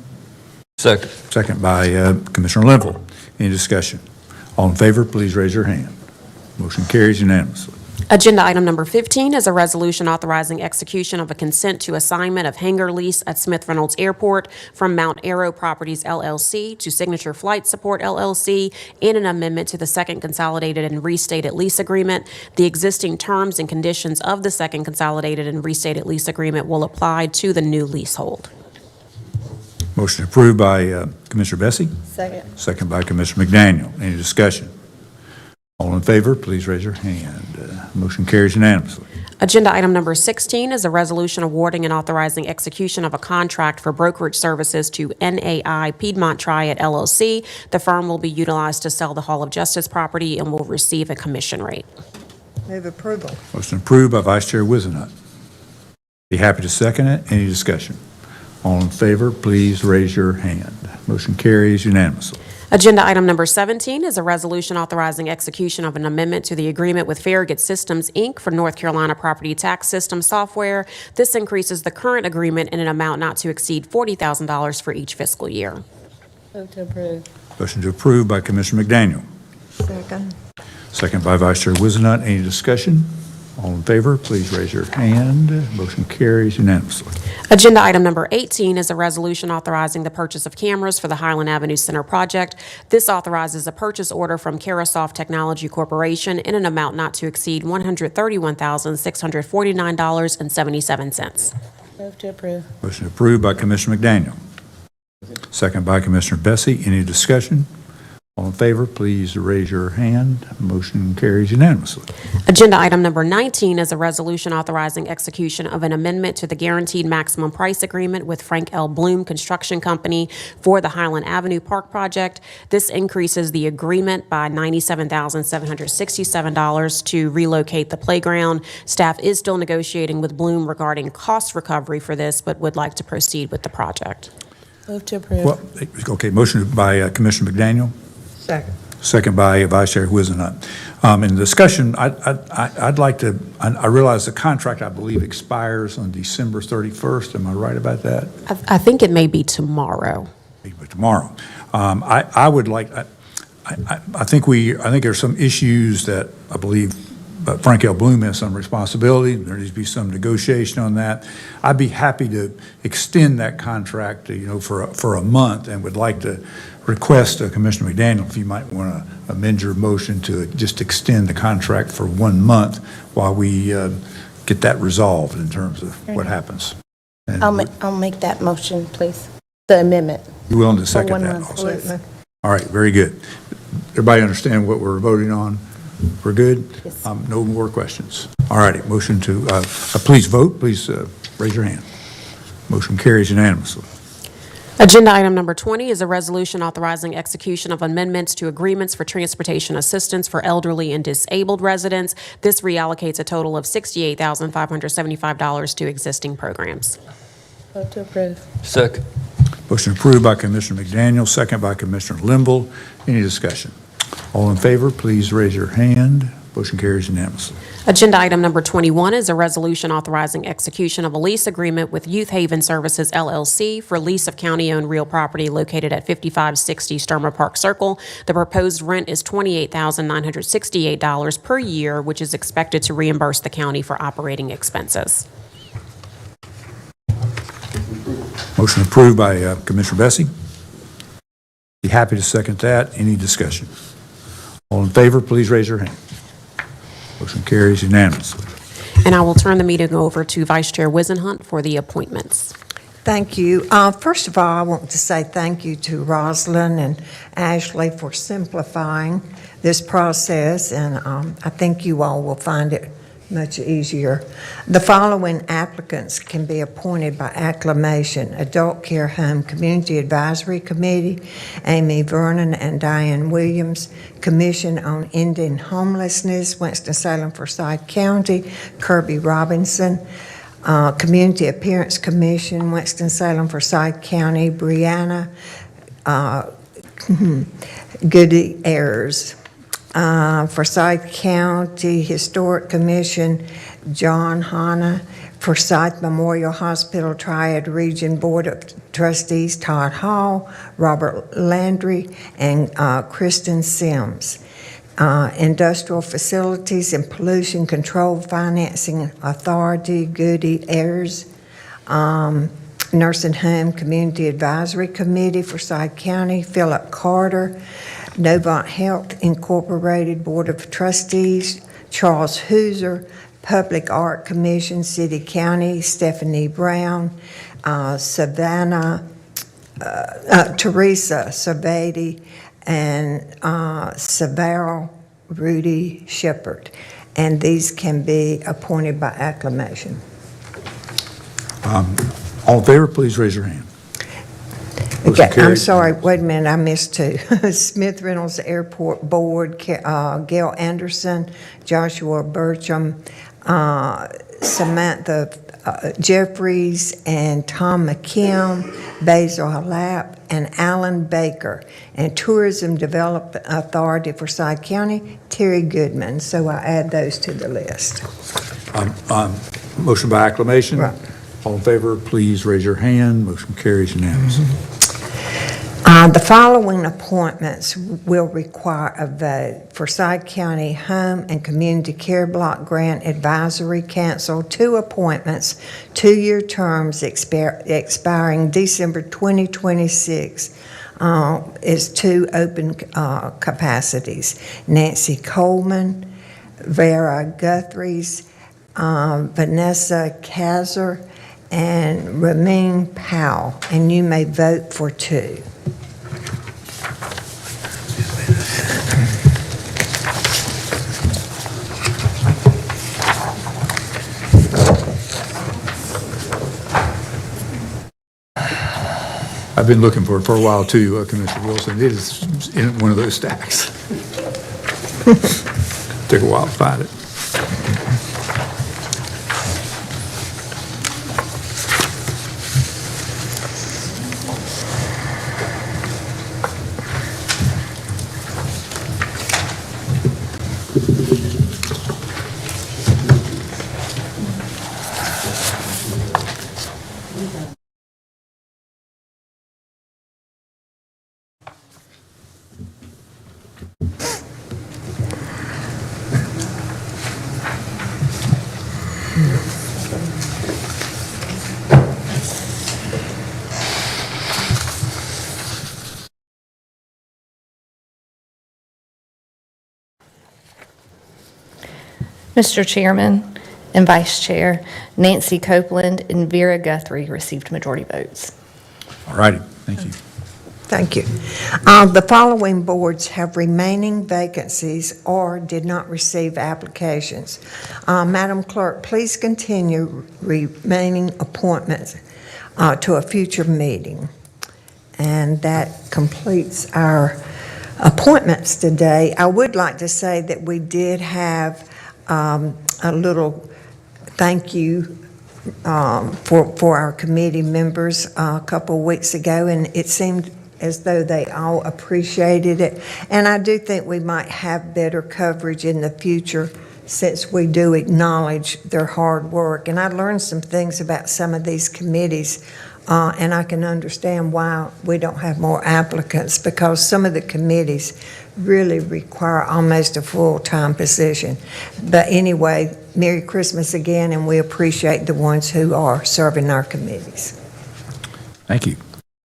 Second. Second by Commissioner Linville. Any discussion? All in favor, please raise your hand. Motion carries unanimously. Agenda item number 15 is a resolution authorizing execution of a consent to assignment of hangar lease at Smith Reynolds Airport from Mount Aero Properties LLC to Signature Flight Support LLC and an amendment to the second consolidated and restated lease agreement. The existing terms and conditions of the second consolidated and restated lease agreement will apply to the new leasehold. Motion approved by Commissioner Bessie. Second. Second by Commissioner McDaniel. Any discussion? All in favor, please raise your hand. Motion carries unanimously. Agenda item number 16 is a resolution awarding and authorizing execution of a contract for brokerage services to NAI Piedmont Triad LLC. The firm will be utilized to sell the Hall of Justice property and will receive a commission rate. Move approval. Motion approved by Vice Chair Wizenhut. Be happy to second it. Any discussion? All in favor, please raise your hand. Motion carries unanimously. Agenda item number 17 is a resolution authorizing execution of an amendment to the agreement with Farragut Systems, Inc. for North Carolina Property Tax System software. This increases the current agreement in an amount not to exceed $40,000 for each fiscal year. Move to approve. Motion to approve by Commissioner McDaniel. Second. Second by Vice Chair Wizenhut. Any discussion? All in favor, please raise your hand. Motion carries unanimously. Agenda item number 18 is a resolution authorizing the purchase of cameras for the Highland Avenue Center project. This authorizes a purchase order from Carasoft Technology Corporation in an amount not to exceed $131,649.77. Move to approve. Motion approved by Commissioner McDaniel. Second by Commissioner Bessie. Any discussion? All in favor, please raise your hand. Motion carries unanimously. Agenda item number 19 is a resolution authorizing execution of an amendment to the guaranteed maximum price agreement with Frank L. Bloom Construction Company for the Highland Avenue Park project. This increases the agreement by $97,767 to relocate the playground. Staff is still negotiating with Bloom regarding cost recovery for this, but would like to proceed with the project. Move to approve. Well, okay, motion by Commissioner McDaniel. Second. Second by Vice Chair Wizenhut. In discussion, I'd like to, I realize the contract, I believe, expires on December 31st. Am I right about that? I think it may be tomorrow. Maybe tomorrow. I would like, I think there's some issues that I believe Frank L. Bloom has some responsibility. There needs to be some negotiation on that. I'd be happy to extend that contract, for a month, and would like to request Commissioner McDaniel if you might want to amend your motion to just extend the contract for 1 month while we get that resolved in terms of what happens. And I'll make that motion, please. The amendment. you willing to For second 1 that month. also? Absolutely. All right, very good. Everybody understand what we're voting on? We're good? Yes. No more questions. All righty, motion to, please vote. Please raise your hand. Motion carries unanimously. Agenda item number 20 is a resolution authorizing execution of amendments to agreements for transportation assistance for elderly and disabled residents. This reallocates a total of $68,575 to existing programs. Move to approve. Second. Motion approved by Commissioner McDaniel, second by Commissioner Linville. Any discussion? All in favor, please raise your hand. Motion carries unanimously. Agenda item number 21 is a resolution authorizing execution of a lease agreement with Youth Haven Services LLC for lease of county-owned real property located at 5560 Sturma Park Circle. The proposed rent is $28,968 per year, which is expected to reimburse the county for operating expenses. Motion approved by Commissioner Bessie. Be happy to second that. Any discussion? All in favor, please raise your hand. Motion carries unanimously. And I will turn the meeting over to Vice Chair Wizenhut for the appointments. Thank you. First of all, I want to say thank you to Rosalind and Ashley for simplifying this process, and I think you all will find it much easier. The following applicants can be appointed by acclamation: Adult Care Home Community Advisory Committee, Amy Vernon and Diane Williams; Commission on Ending Homelessness, Winston-Salem, Forsyth County, Kirby Robinson; Community Appearance Commission, Winston-Salem, Forsyth County, Brianna Goody Ayers; Forsyth County Historic Commission, John Hanna; Forsyth Memorial Hospital Triad Region Board of Trustees, Todd Hall, Robert Landry, and Kristen Sims; Industrial Facilities and Pollution Control Financing Authority, Goody Ayers; Nursing Home Community Advisory Committee, Forsyth County, Philip Carter; Novant Health Incorporated Board of Trustees, Charles Hooser; Public Art Commission, City County, Stephanie Brown; Teresa Savati, and Savaro Rudy Shepherd. And these can be appointed by acclamation. All in favor, please raise your hand. Motion Okay, I'm carries. sorry, wait a minute, I missed two. Smith Reynolds Airport Board, Gail Anderson, Joshua Burcham, Samantha Jeffries, and Tom McKim, Basil Halap, and Alan Baker. And Tourism Development Authority, Forsyth County, Terry Goodman. So I add those to the list. Motion by acclamation. Right. All in favor, please raise your hand. Motion carries unanimously. The following appointments will require a vote. Forsyth County Home and Community Care Block Grant Advisory Council, 2 appointments, 2-year terms expiring December 2026. Is 2 open capacities: Nancy Coleman, Vera Guthries, Vanessa Kaiser, and Ramin Powell, and you may vote for 2. I've been looking for it for a while too, Commissioner Wilson. It is in one of those stacks. Took a while to find it. Mr. Chairman and Vice Chair, Nancy Copeland and Vera Guthrie received majority votes. All righty, thank you. Thank you. The following boards have remaining vacancies or did not receive applications. Madam Clerk, please continue remaining appointments to a future meeting. And that completes our appointments today. I would like to say that we did have a little thank you for our committee members a couple of weeks ago, and it seemed as though they all appreciated it. And I do think we might have better coverage in the future since we do acknowledge their hard work. And I learned some things about some of these committees, and I can understand why we don't have more applicants, because some of the committees really require almost a full-time position. But anyway, Merry Christmas again, and we appreciate the ones who are serving our committees. Thank you.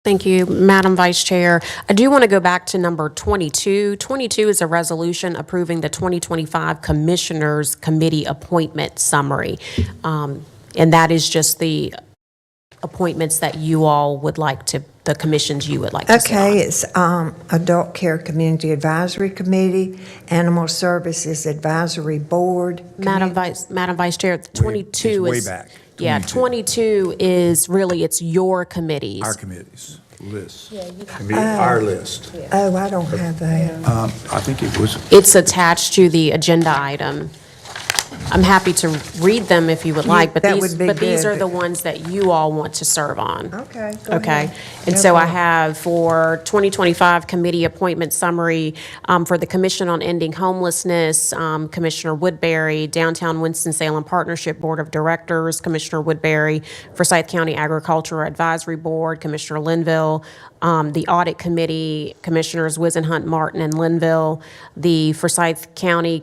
Thank you, Madam Vice Chair. I do want to go back to number 22. 22 is a resolution approving the 2025 Commissioners Committee Appointment Summary. And that is just the appointments that you all would like to, the commissions you would like to sit on. Okay, it's Adult Care Community Advisory Committee, Animal Services Advisory Board. Madam Vice Chair, 22 It's is. way back. Yeah, 22 is really, it's your committees. Our committees, list. Our list. Oh, I don't have that. I think it was, It's attached to the agenda item. I'm happy to read them if you would like, but that these, would be but these good, are the but- ones that you all want to serve on. Okay, go Okay, ahead. and No so I problem. have for 2025 committee appointment summary, for the Commission on Ending Homelessness, Commissioner Woodbury, Downtown Winston-Salem Partnership Board of Directors, Commissioner Woodbury, Forsyth County Agricultural Advisory Board, Commissioner Linville, the Audit Committee, Commissioners Wizenhunt, Martin, and Linville, the Forsyth County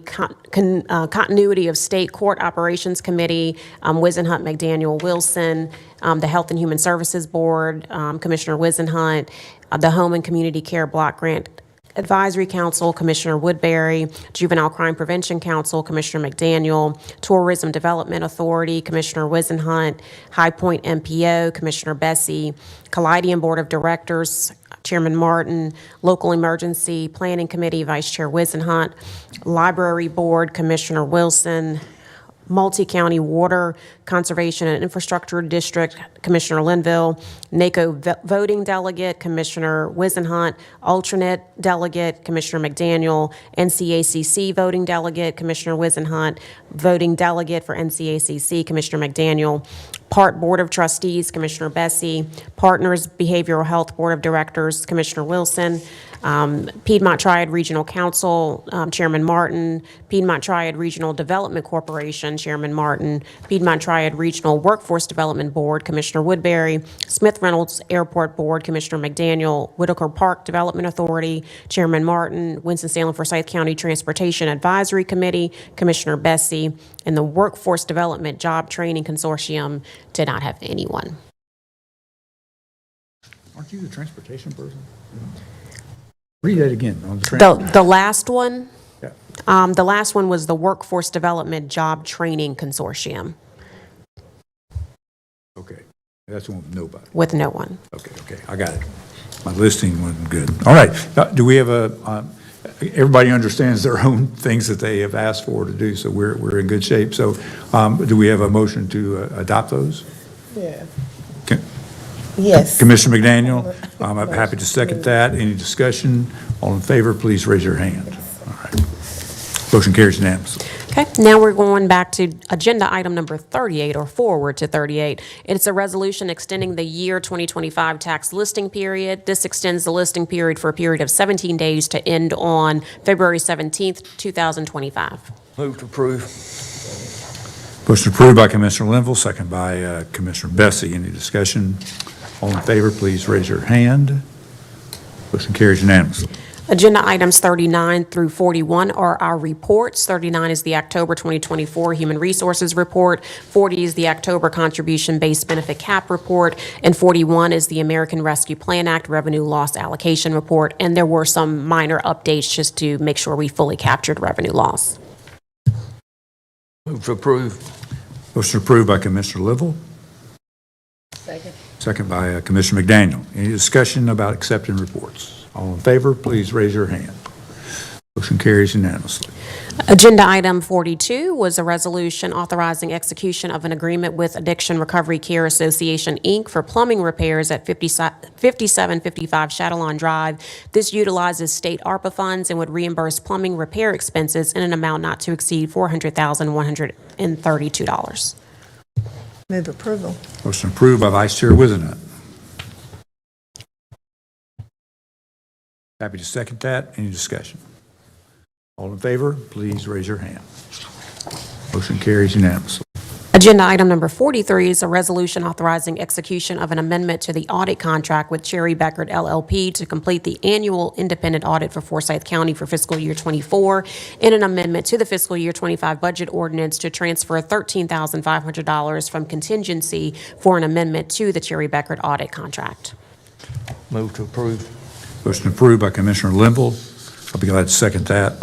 Continuity of State Court Operations Committee, Wizenhunt, McDaniel, Wilson, the Health and Human Services Board, Commissioner Wizenhunt, the Home and Community Care Block Grant Advisory Council, Commissioner Woodbury, Juvenile Crime Prevention Council, Commissioner McDaniel, Tourism Development Authority, Commissioner Wizenhunt, High Point MPO, Commissioner Bessie, Callidium Board of Directors, Chairman Martin, Local Emergency Planning Committee, Vice Chair Wizenhunt, Library Board, Commissioner Wilson, Multi-County Water Conservation and Infrastructure District, Commissioner Linville, NACO Voting Delegate, Commissioner Wizenhunt, Alternate Delegate, Commissioner McDaniel, NCACC Voting Delegate, Commissioner Wizenhunt, Voting Delegate for NCACC, Commissioner McDaniel, Part Board of Trustees, Commissioner Bessie, Partners Behavioral Health Board of Directors, Commissioner Wilson, Piedmont Triad Regional Council, Chairman Martin, Piedmont Triad Regional Development Corporation, Chairman Martin, Piedmont Triad Regional Workforce Development Board, Commissioner Woodbury, Smith Reynolds Airport Board, Commissioner McDaniel, Whitaker Park Development Authority, Chairman Martin, Winston-Salem Forsyth County Transportation Advisory Committee, Commissioner Bessie, and the Workforce Development Job Training Consortium did not have anyone. aren't you the transportation person? Read that again. On the The last one? Yeah. The last one was the Workforce Development Job Training Consortium Okay, that's the one with nobody. with no one. Okay, I got it. My listing wasn't good. All right, do we have everybody understands their own things that they have asked for to do, so we're in good shape. So do we have a motion to adopt those? Yeah. Can- Yes. Commissioner McDaniel, I'm happy to second that. Any discussion? All in favor, please raise your hand. All right. Motion carries unanimously. Okay, now we're going back to agenda item number 38, or forward to 38. It's a resolution extending the year 2025 tax listing period. This extends the listing period for a period of 17 days to end on February 17th, 2025. Move to approve. Motion approved by Commissioner Linville, second by Commissioner Bessie. Any discussion? All in favor, please raise your hand. Motion carries unanimously. Agenda items 39 through 41 are our reports. 39 is the October 2024 Human Resources Report, 40 is the October Contribution-Based Benefit Cap Report, and 41 is the American Rescue Plan Act Revenue Loss Allocation Report. And there were some minor updates just to make sure we fully captured revenue loss. Move to approve. Motion approved by Commissioner Linville, Second. second by Commissioner McDaniel. Any discussion about accepting reports? All in favor, please raise your hand. Motion carries unanimously. Agenda item 42 was a resolution authorizing execution of an agreement with Addiction Recovery Care Association, Inc. for plumbing repairs at 5755 Chatelain Drive. This utilizes state ARPA funds and would reimburse plumbing repair expenses in an amount not to exceed $400,132. Move approval. Motion approved by Vice Chair Wizenhut. Happy to second that. Any discussion? All in favor, please raise your hand. Motion carries unanimously. Agenda item number 43 is a resolution authorizing execution of an amendment to the audit contract with Cherry Beckert LLP to complete the annual independent audit for Forsyth County for fiscal year 24, and an amendment to the fiscal year 25 budget ordinance to transfer $13,500 from contingency for an amendment to the Cherry Beckert audit contract. Move to approve. Motion approved by Commissioner Linville. I'll be glad to second that.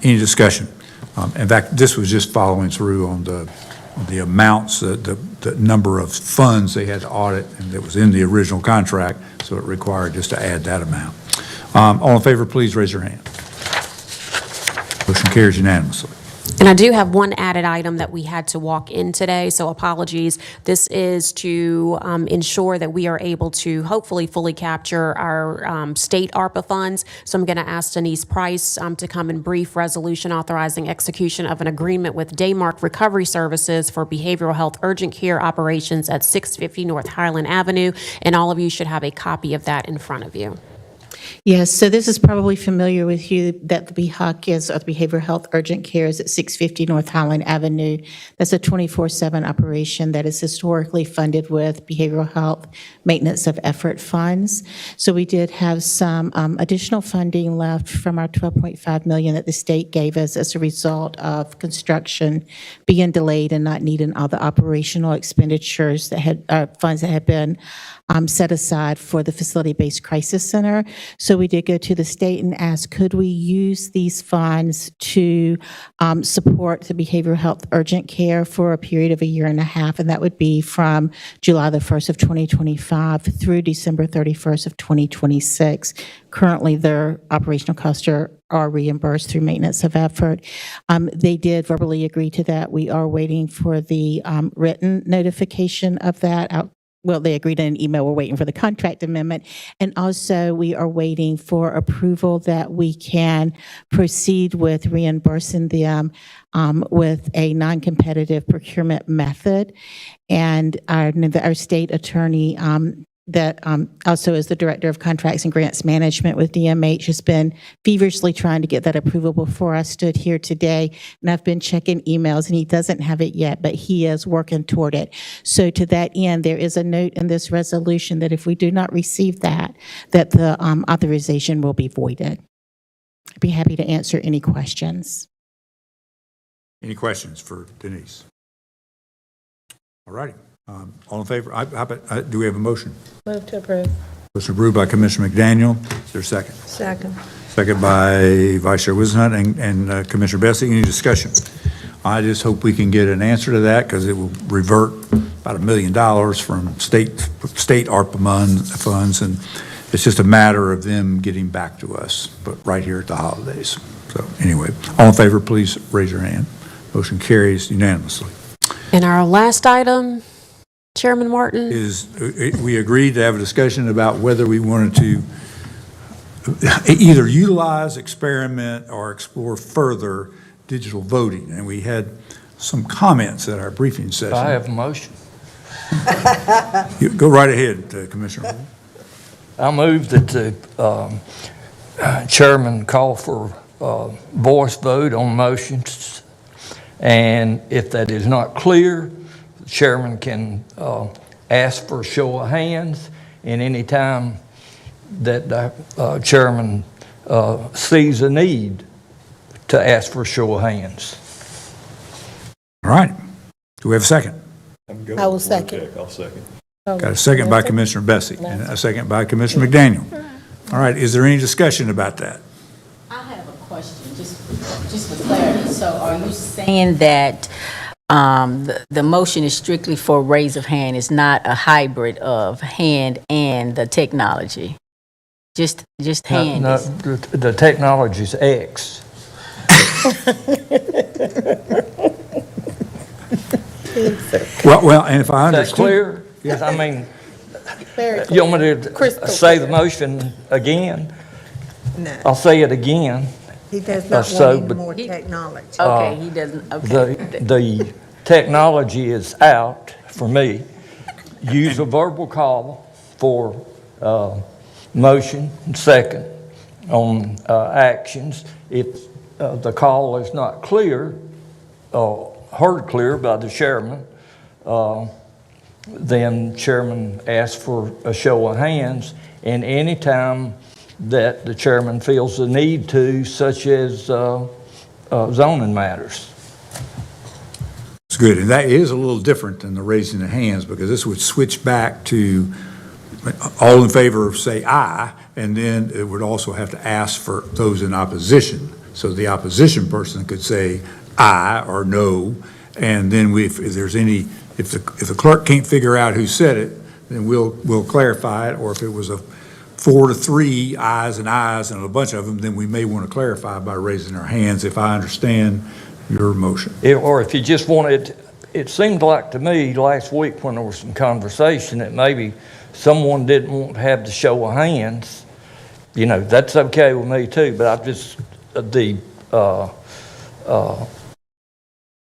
Any discussion? In fact, this was just following through on the the amounts, the number of funds they had to audit, and that was in the original contract, so it required just to add that amount. All in favor, please raise your hand. Motion carries unanimously. And I do have one added item that we had to walk in today, so apologies. This is to ensure that we are able to hopefully fully capture our state ARPA funds. So I'm going to ask Denise Price to come and brief resolution authorizing execution of an agreement with Daymark Recovery Services for behavioral health urgent care operations at 650 North Highland Avenue. And all of you should have a copy of that in front of you. Yes, so this is probably familiar with you that the BHUC is, or the Behavioral Health Urgent Care is at 650 North Highland Avenue. That's a 24/7 operation that is historically funded with behavioral health maintenance of effort funds. So we did have some additional funding left from our $12.5 million that the state gave us as a result of construction being delayed and not needing all the operational expenditures that had, funds that had been set aside for the facility-based crisis center. So we did go to the state and ask, could we use these funds to support the behavioral health urgent care for a period of 1.5 years, and that would be from July the 1st of 2025 through December 31st of 2026. Currently, their operational costs are reimbursed through maintenance of effort. They did verbally agree to that. We are waiting for the written notification of that. Well, they agreed in an email. We're waiting for the contract amendment. And also, we are waiting for approval that we can proceed with reimbursing them with a non-competitive procurement method. And our state attorney that also is the Director of Contracts and Grants Management with DMH, has been feverishly trying to get that approval before I stood here today. And I've been checking emails, and he doesn't have it yet, but he is working toward it. So to that end, there is a note in this resolution that if we do not receive that, that the authorization will be voided. I'd be happy to answer any questions. Any questions for Denise? All righty. All in favor? Do we have a motion? Move to approve. Motion approved by Commissioner McDaniel. Is there a second? Second. Second by Vice Chair Wisenhunt and Commissioner Bessie. Any discussion? I just hope we can get an answer to that, because it will revert about $1 million from state ARPA funds, and it's just a matter of them getting back to us, but right here at the holidays. So anyway, all in favor, please raise your hand. Motion carries unanimously. And our last item, Chairman Martin? Is we agreed to have a discussion about whether we wanted to either utilize, experiment, or explore further digital voting. And we had some comments at our briefing session. I have a motion. Go right ahead, Commissioner. I move that the chairman call for voice vote on motions. And if that is not clear, the chairman can ask for a show of hands. And any time that the chairman sees a need to ask for a show of hands. All right. Do we have a second? I will second. I'll second. Got a second by Commissioner Bessie and a second by Commissioner McDaniel. All right. Is there any discussion about that? I have a question, just for clarity. So are you saying that the motion is strictly for raise of hand, is not a hybrid of hand and the technology? Just hand? No, the technology's X. Well, and if I Is that understood. clear? Yeah. I mean, Very you want me Crystal to say clear. the motion again? No, I'll say it again. he does not so, want any but- more technology. Okay, he doesn't, okay. The technology is out for me. Use a verbal call for motion and second on actions. If the call is not clear, heard clear by the chairman, then chairman asks for a show of hands. And any time that the chairman feels the need to, such as zoning matters. It's good. And that is a little different than the raising of hands, because this would switch back to all in favor of say aye, and then it would also have to ask for those in opposition. So the opposition person could say aye or no, and then if there's any, if the clerk can't figure out who said it, then we'll clarify it, or if it was a 4-3 ayes and a bunch of them, then we may want to clarify by raising our hands, if I understand your motion. Or if you just wanted, it seemed like to me last week when there was some conversation that maybe someone didn't want to have the show of hands. That's okay with me too, but I just, the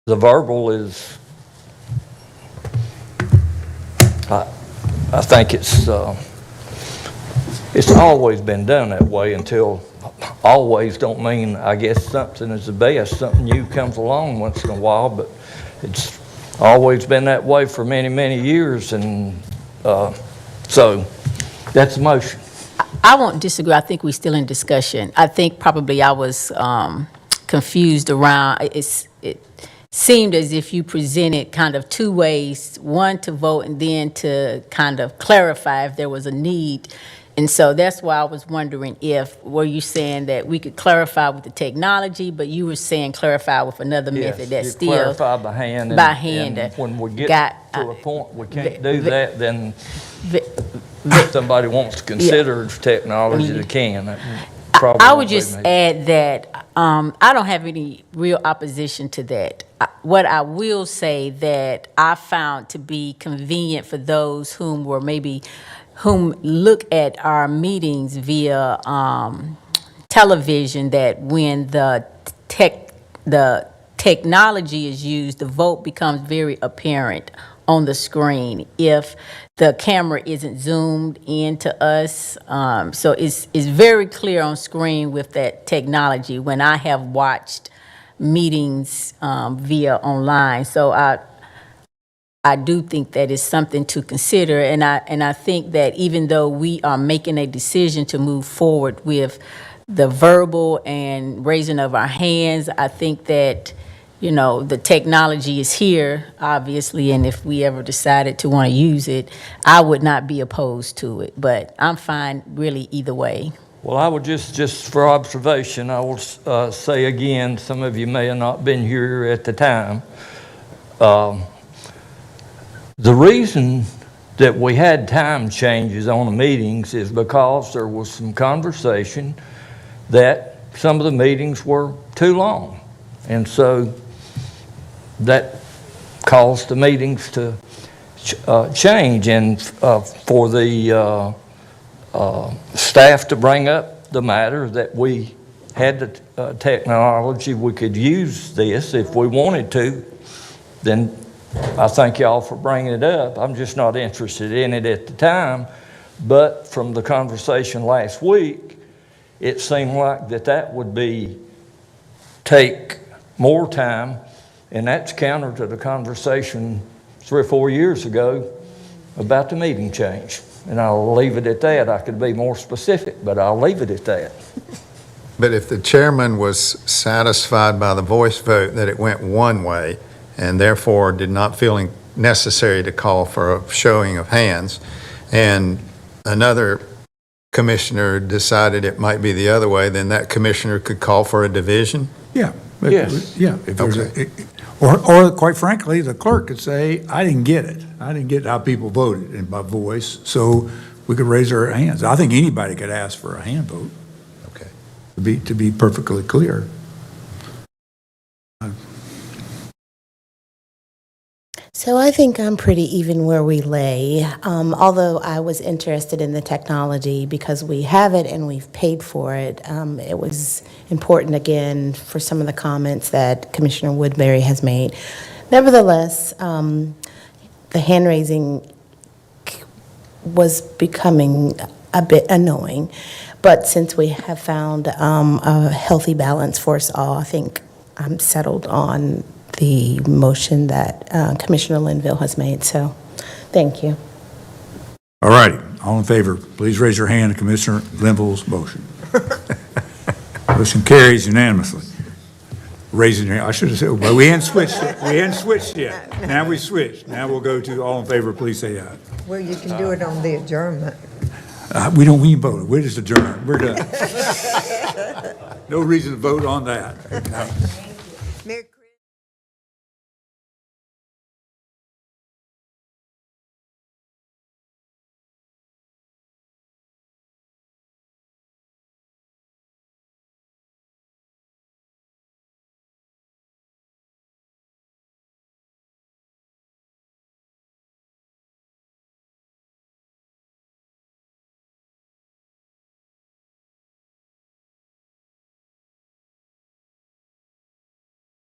verbal is, I think it's always been done that way until, always don't mean, I guess something is the best, something new comes along once in a while, but it's always been that way for many, many years, and so that's the motion. I won't disagree. I think we're still in discussion. I think probably I was confused around, it seemed as if you presented kind of two ways, one to vote and then to kind of clarify if there was a need. And so that's why I was wondering were you saying that we could clarify with the technology, but you were saying clarify with another method that's still. Clarify by hand. And when we get to a point we can't do that, then if somebody wants to consider technology, they can. I would just add that I don't have any real opposition to that. What I will say that I found to be convenient for those whom look at our meetings via television, that when the technology is used, the vote becomes very apparent on the screen if the camera isn't zoomed into us. So it's very clear on screen with that technology when I have watched meetings via online. So I do think that is something to consider, and I think that even though we are making a decision to move forward with the verbal and raising of our hands, I think that, the technology is here, obviously, and if we ever decided to want to use it, I would not be opposed to it, but I'm fine really either way. Well, I would just for observation, I will say again, some of you may have not been here at the time. The reason that we had time changes on the meetings is because there was some conversation that some of the meetings were too long. And so that caused the meetings to change, and for the staff to bring up the matter that we had the technology, we could use this if we wanted to, then I thank y'all for bringing it up. I'm just not interested in it at the time, but from the conversation last week, it seemed like that would take more time, and that's counter to the conversation 3 or 4 years ago about the meeting change. And I'll leave it at that. I could be more specific, but I'll leave it at that. But if the chairman was satisfied by the voice vote that it went one way, and therefore did not feel necessary to call for a showing of hands, and another commissioner decided it might be the other way, then that commissioner could call for a division? Yeah. Yes. Yeah. If there's or quite frankly, the clerk could say, I didn't get it. I didn't get how people voted and by voice, so we could raise our hands. I think anybody could ask for a hand vote. Okay. To be perfectly clear. So I think I'm pretty even where we lay, although I was interested in the technology because we have it and we've paid for it. It was important, again, for some of the comments that Commissioner Woodbury has made. Nevertheless, the hand raising was becoming a bit annoying, but since we have found a healthy balance for us all, I think I'm settled on the motion that Commissioner Linville has made. So, thank you. All righty. All in favor, please raise your hand to Commissioner Linville's motion. Motion carries unanimously. Raising your hand. I should have said, but we hadn't switched yet. We hadn't switched yet. Now we switched. Now we'll go to all in favor, please say aye. Well, you can do it on the adjournment. We don't mean vote. We're just adjourned. We're done. No reason to vote on that. Mayor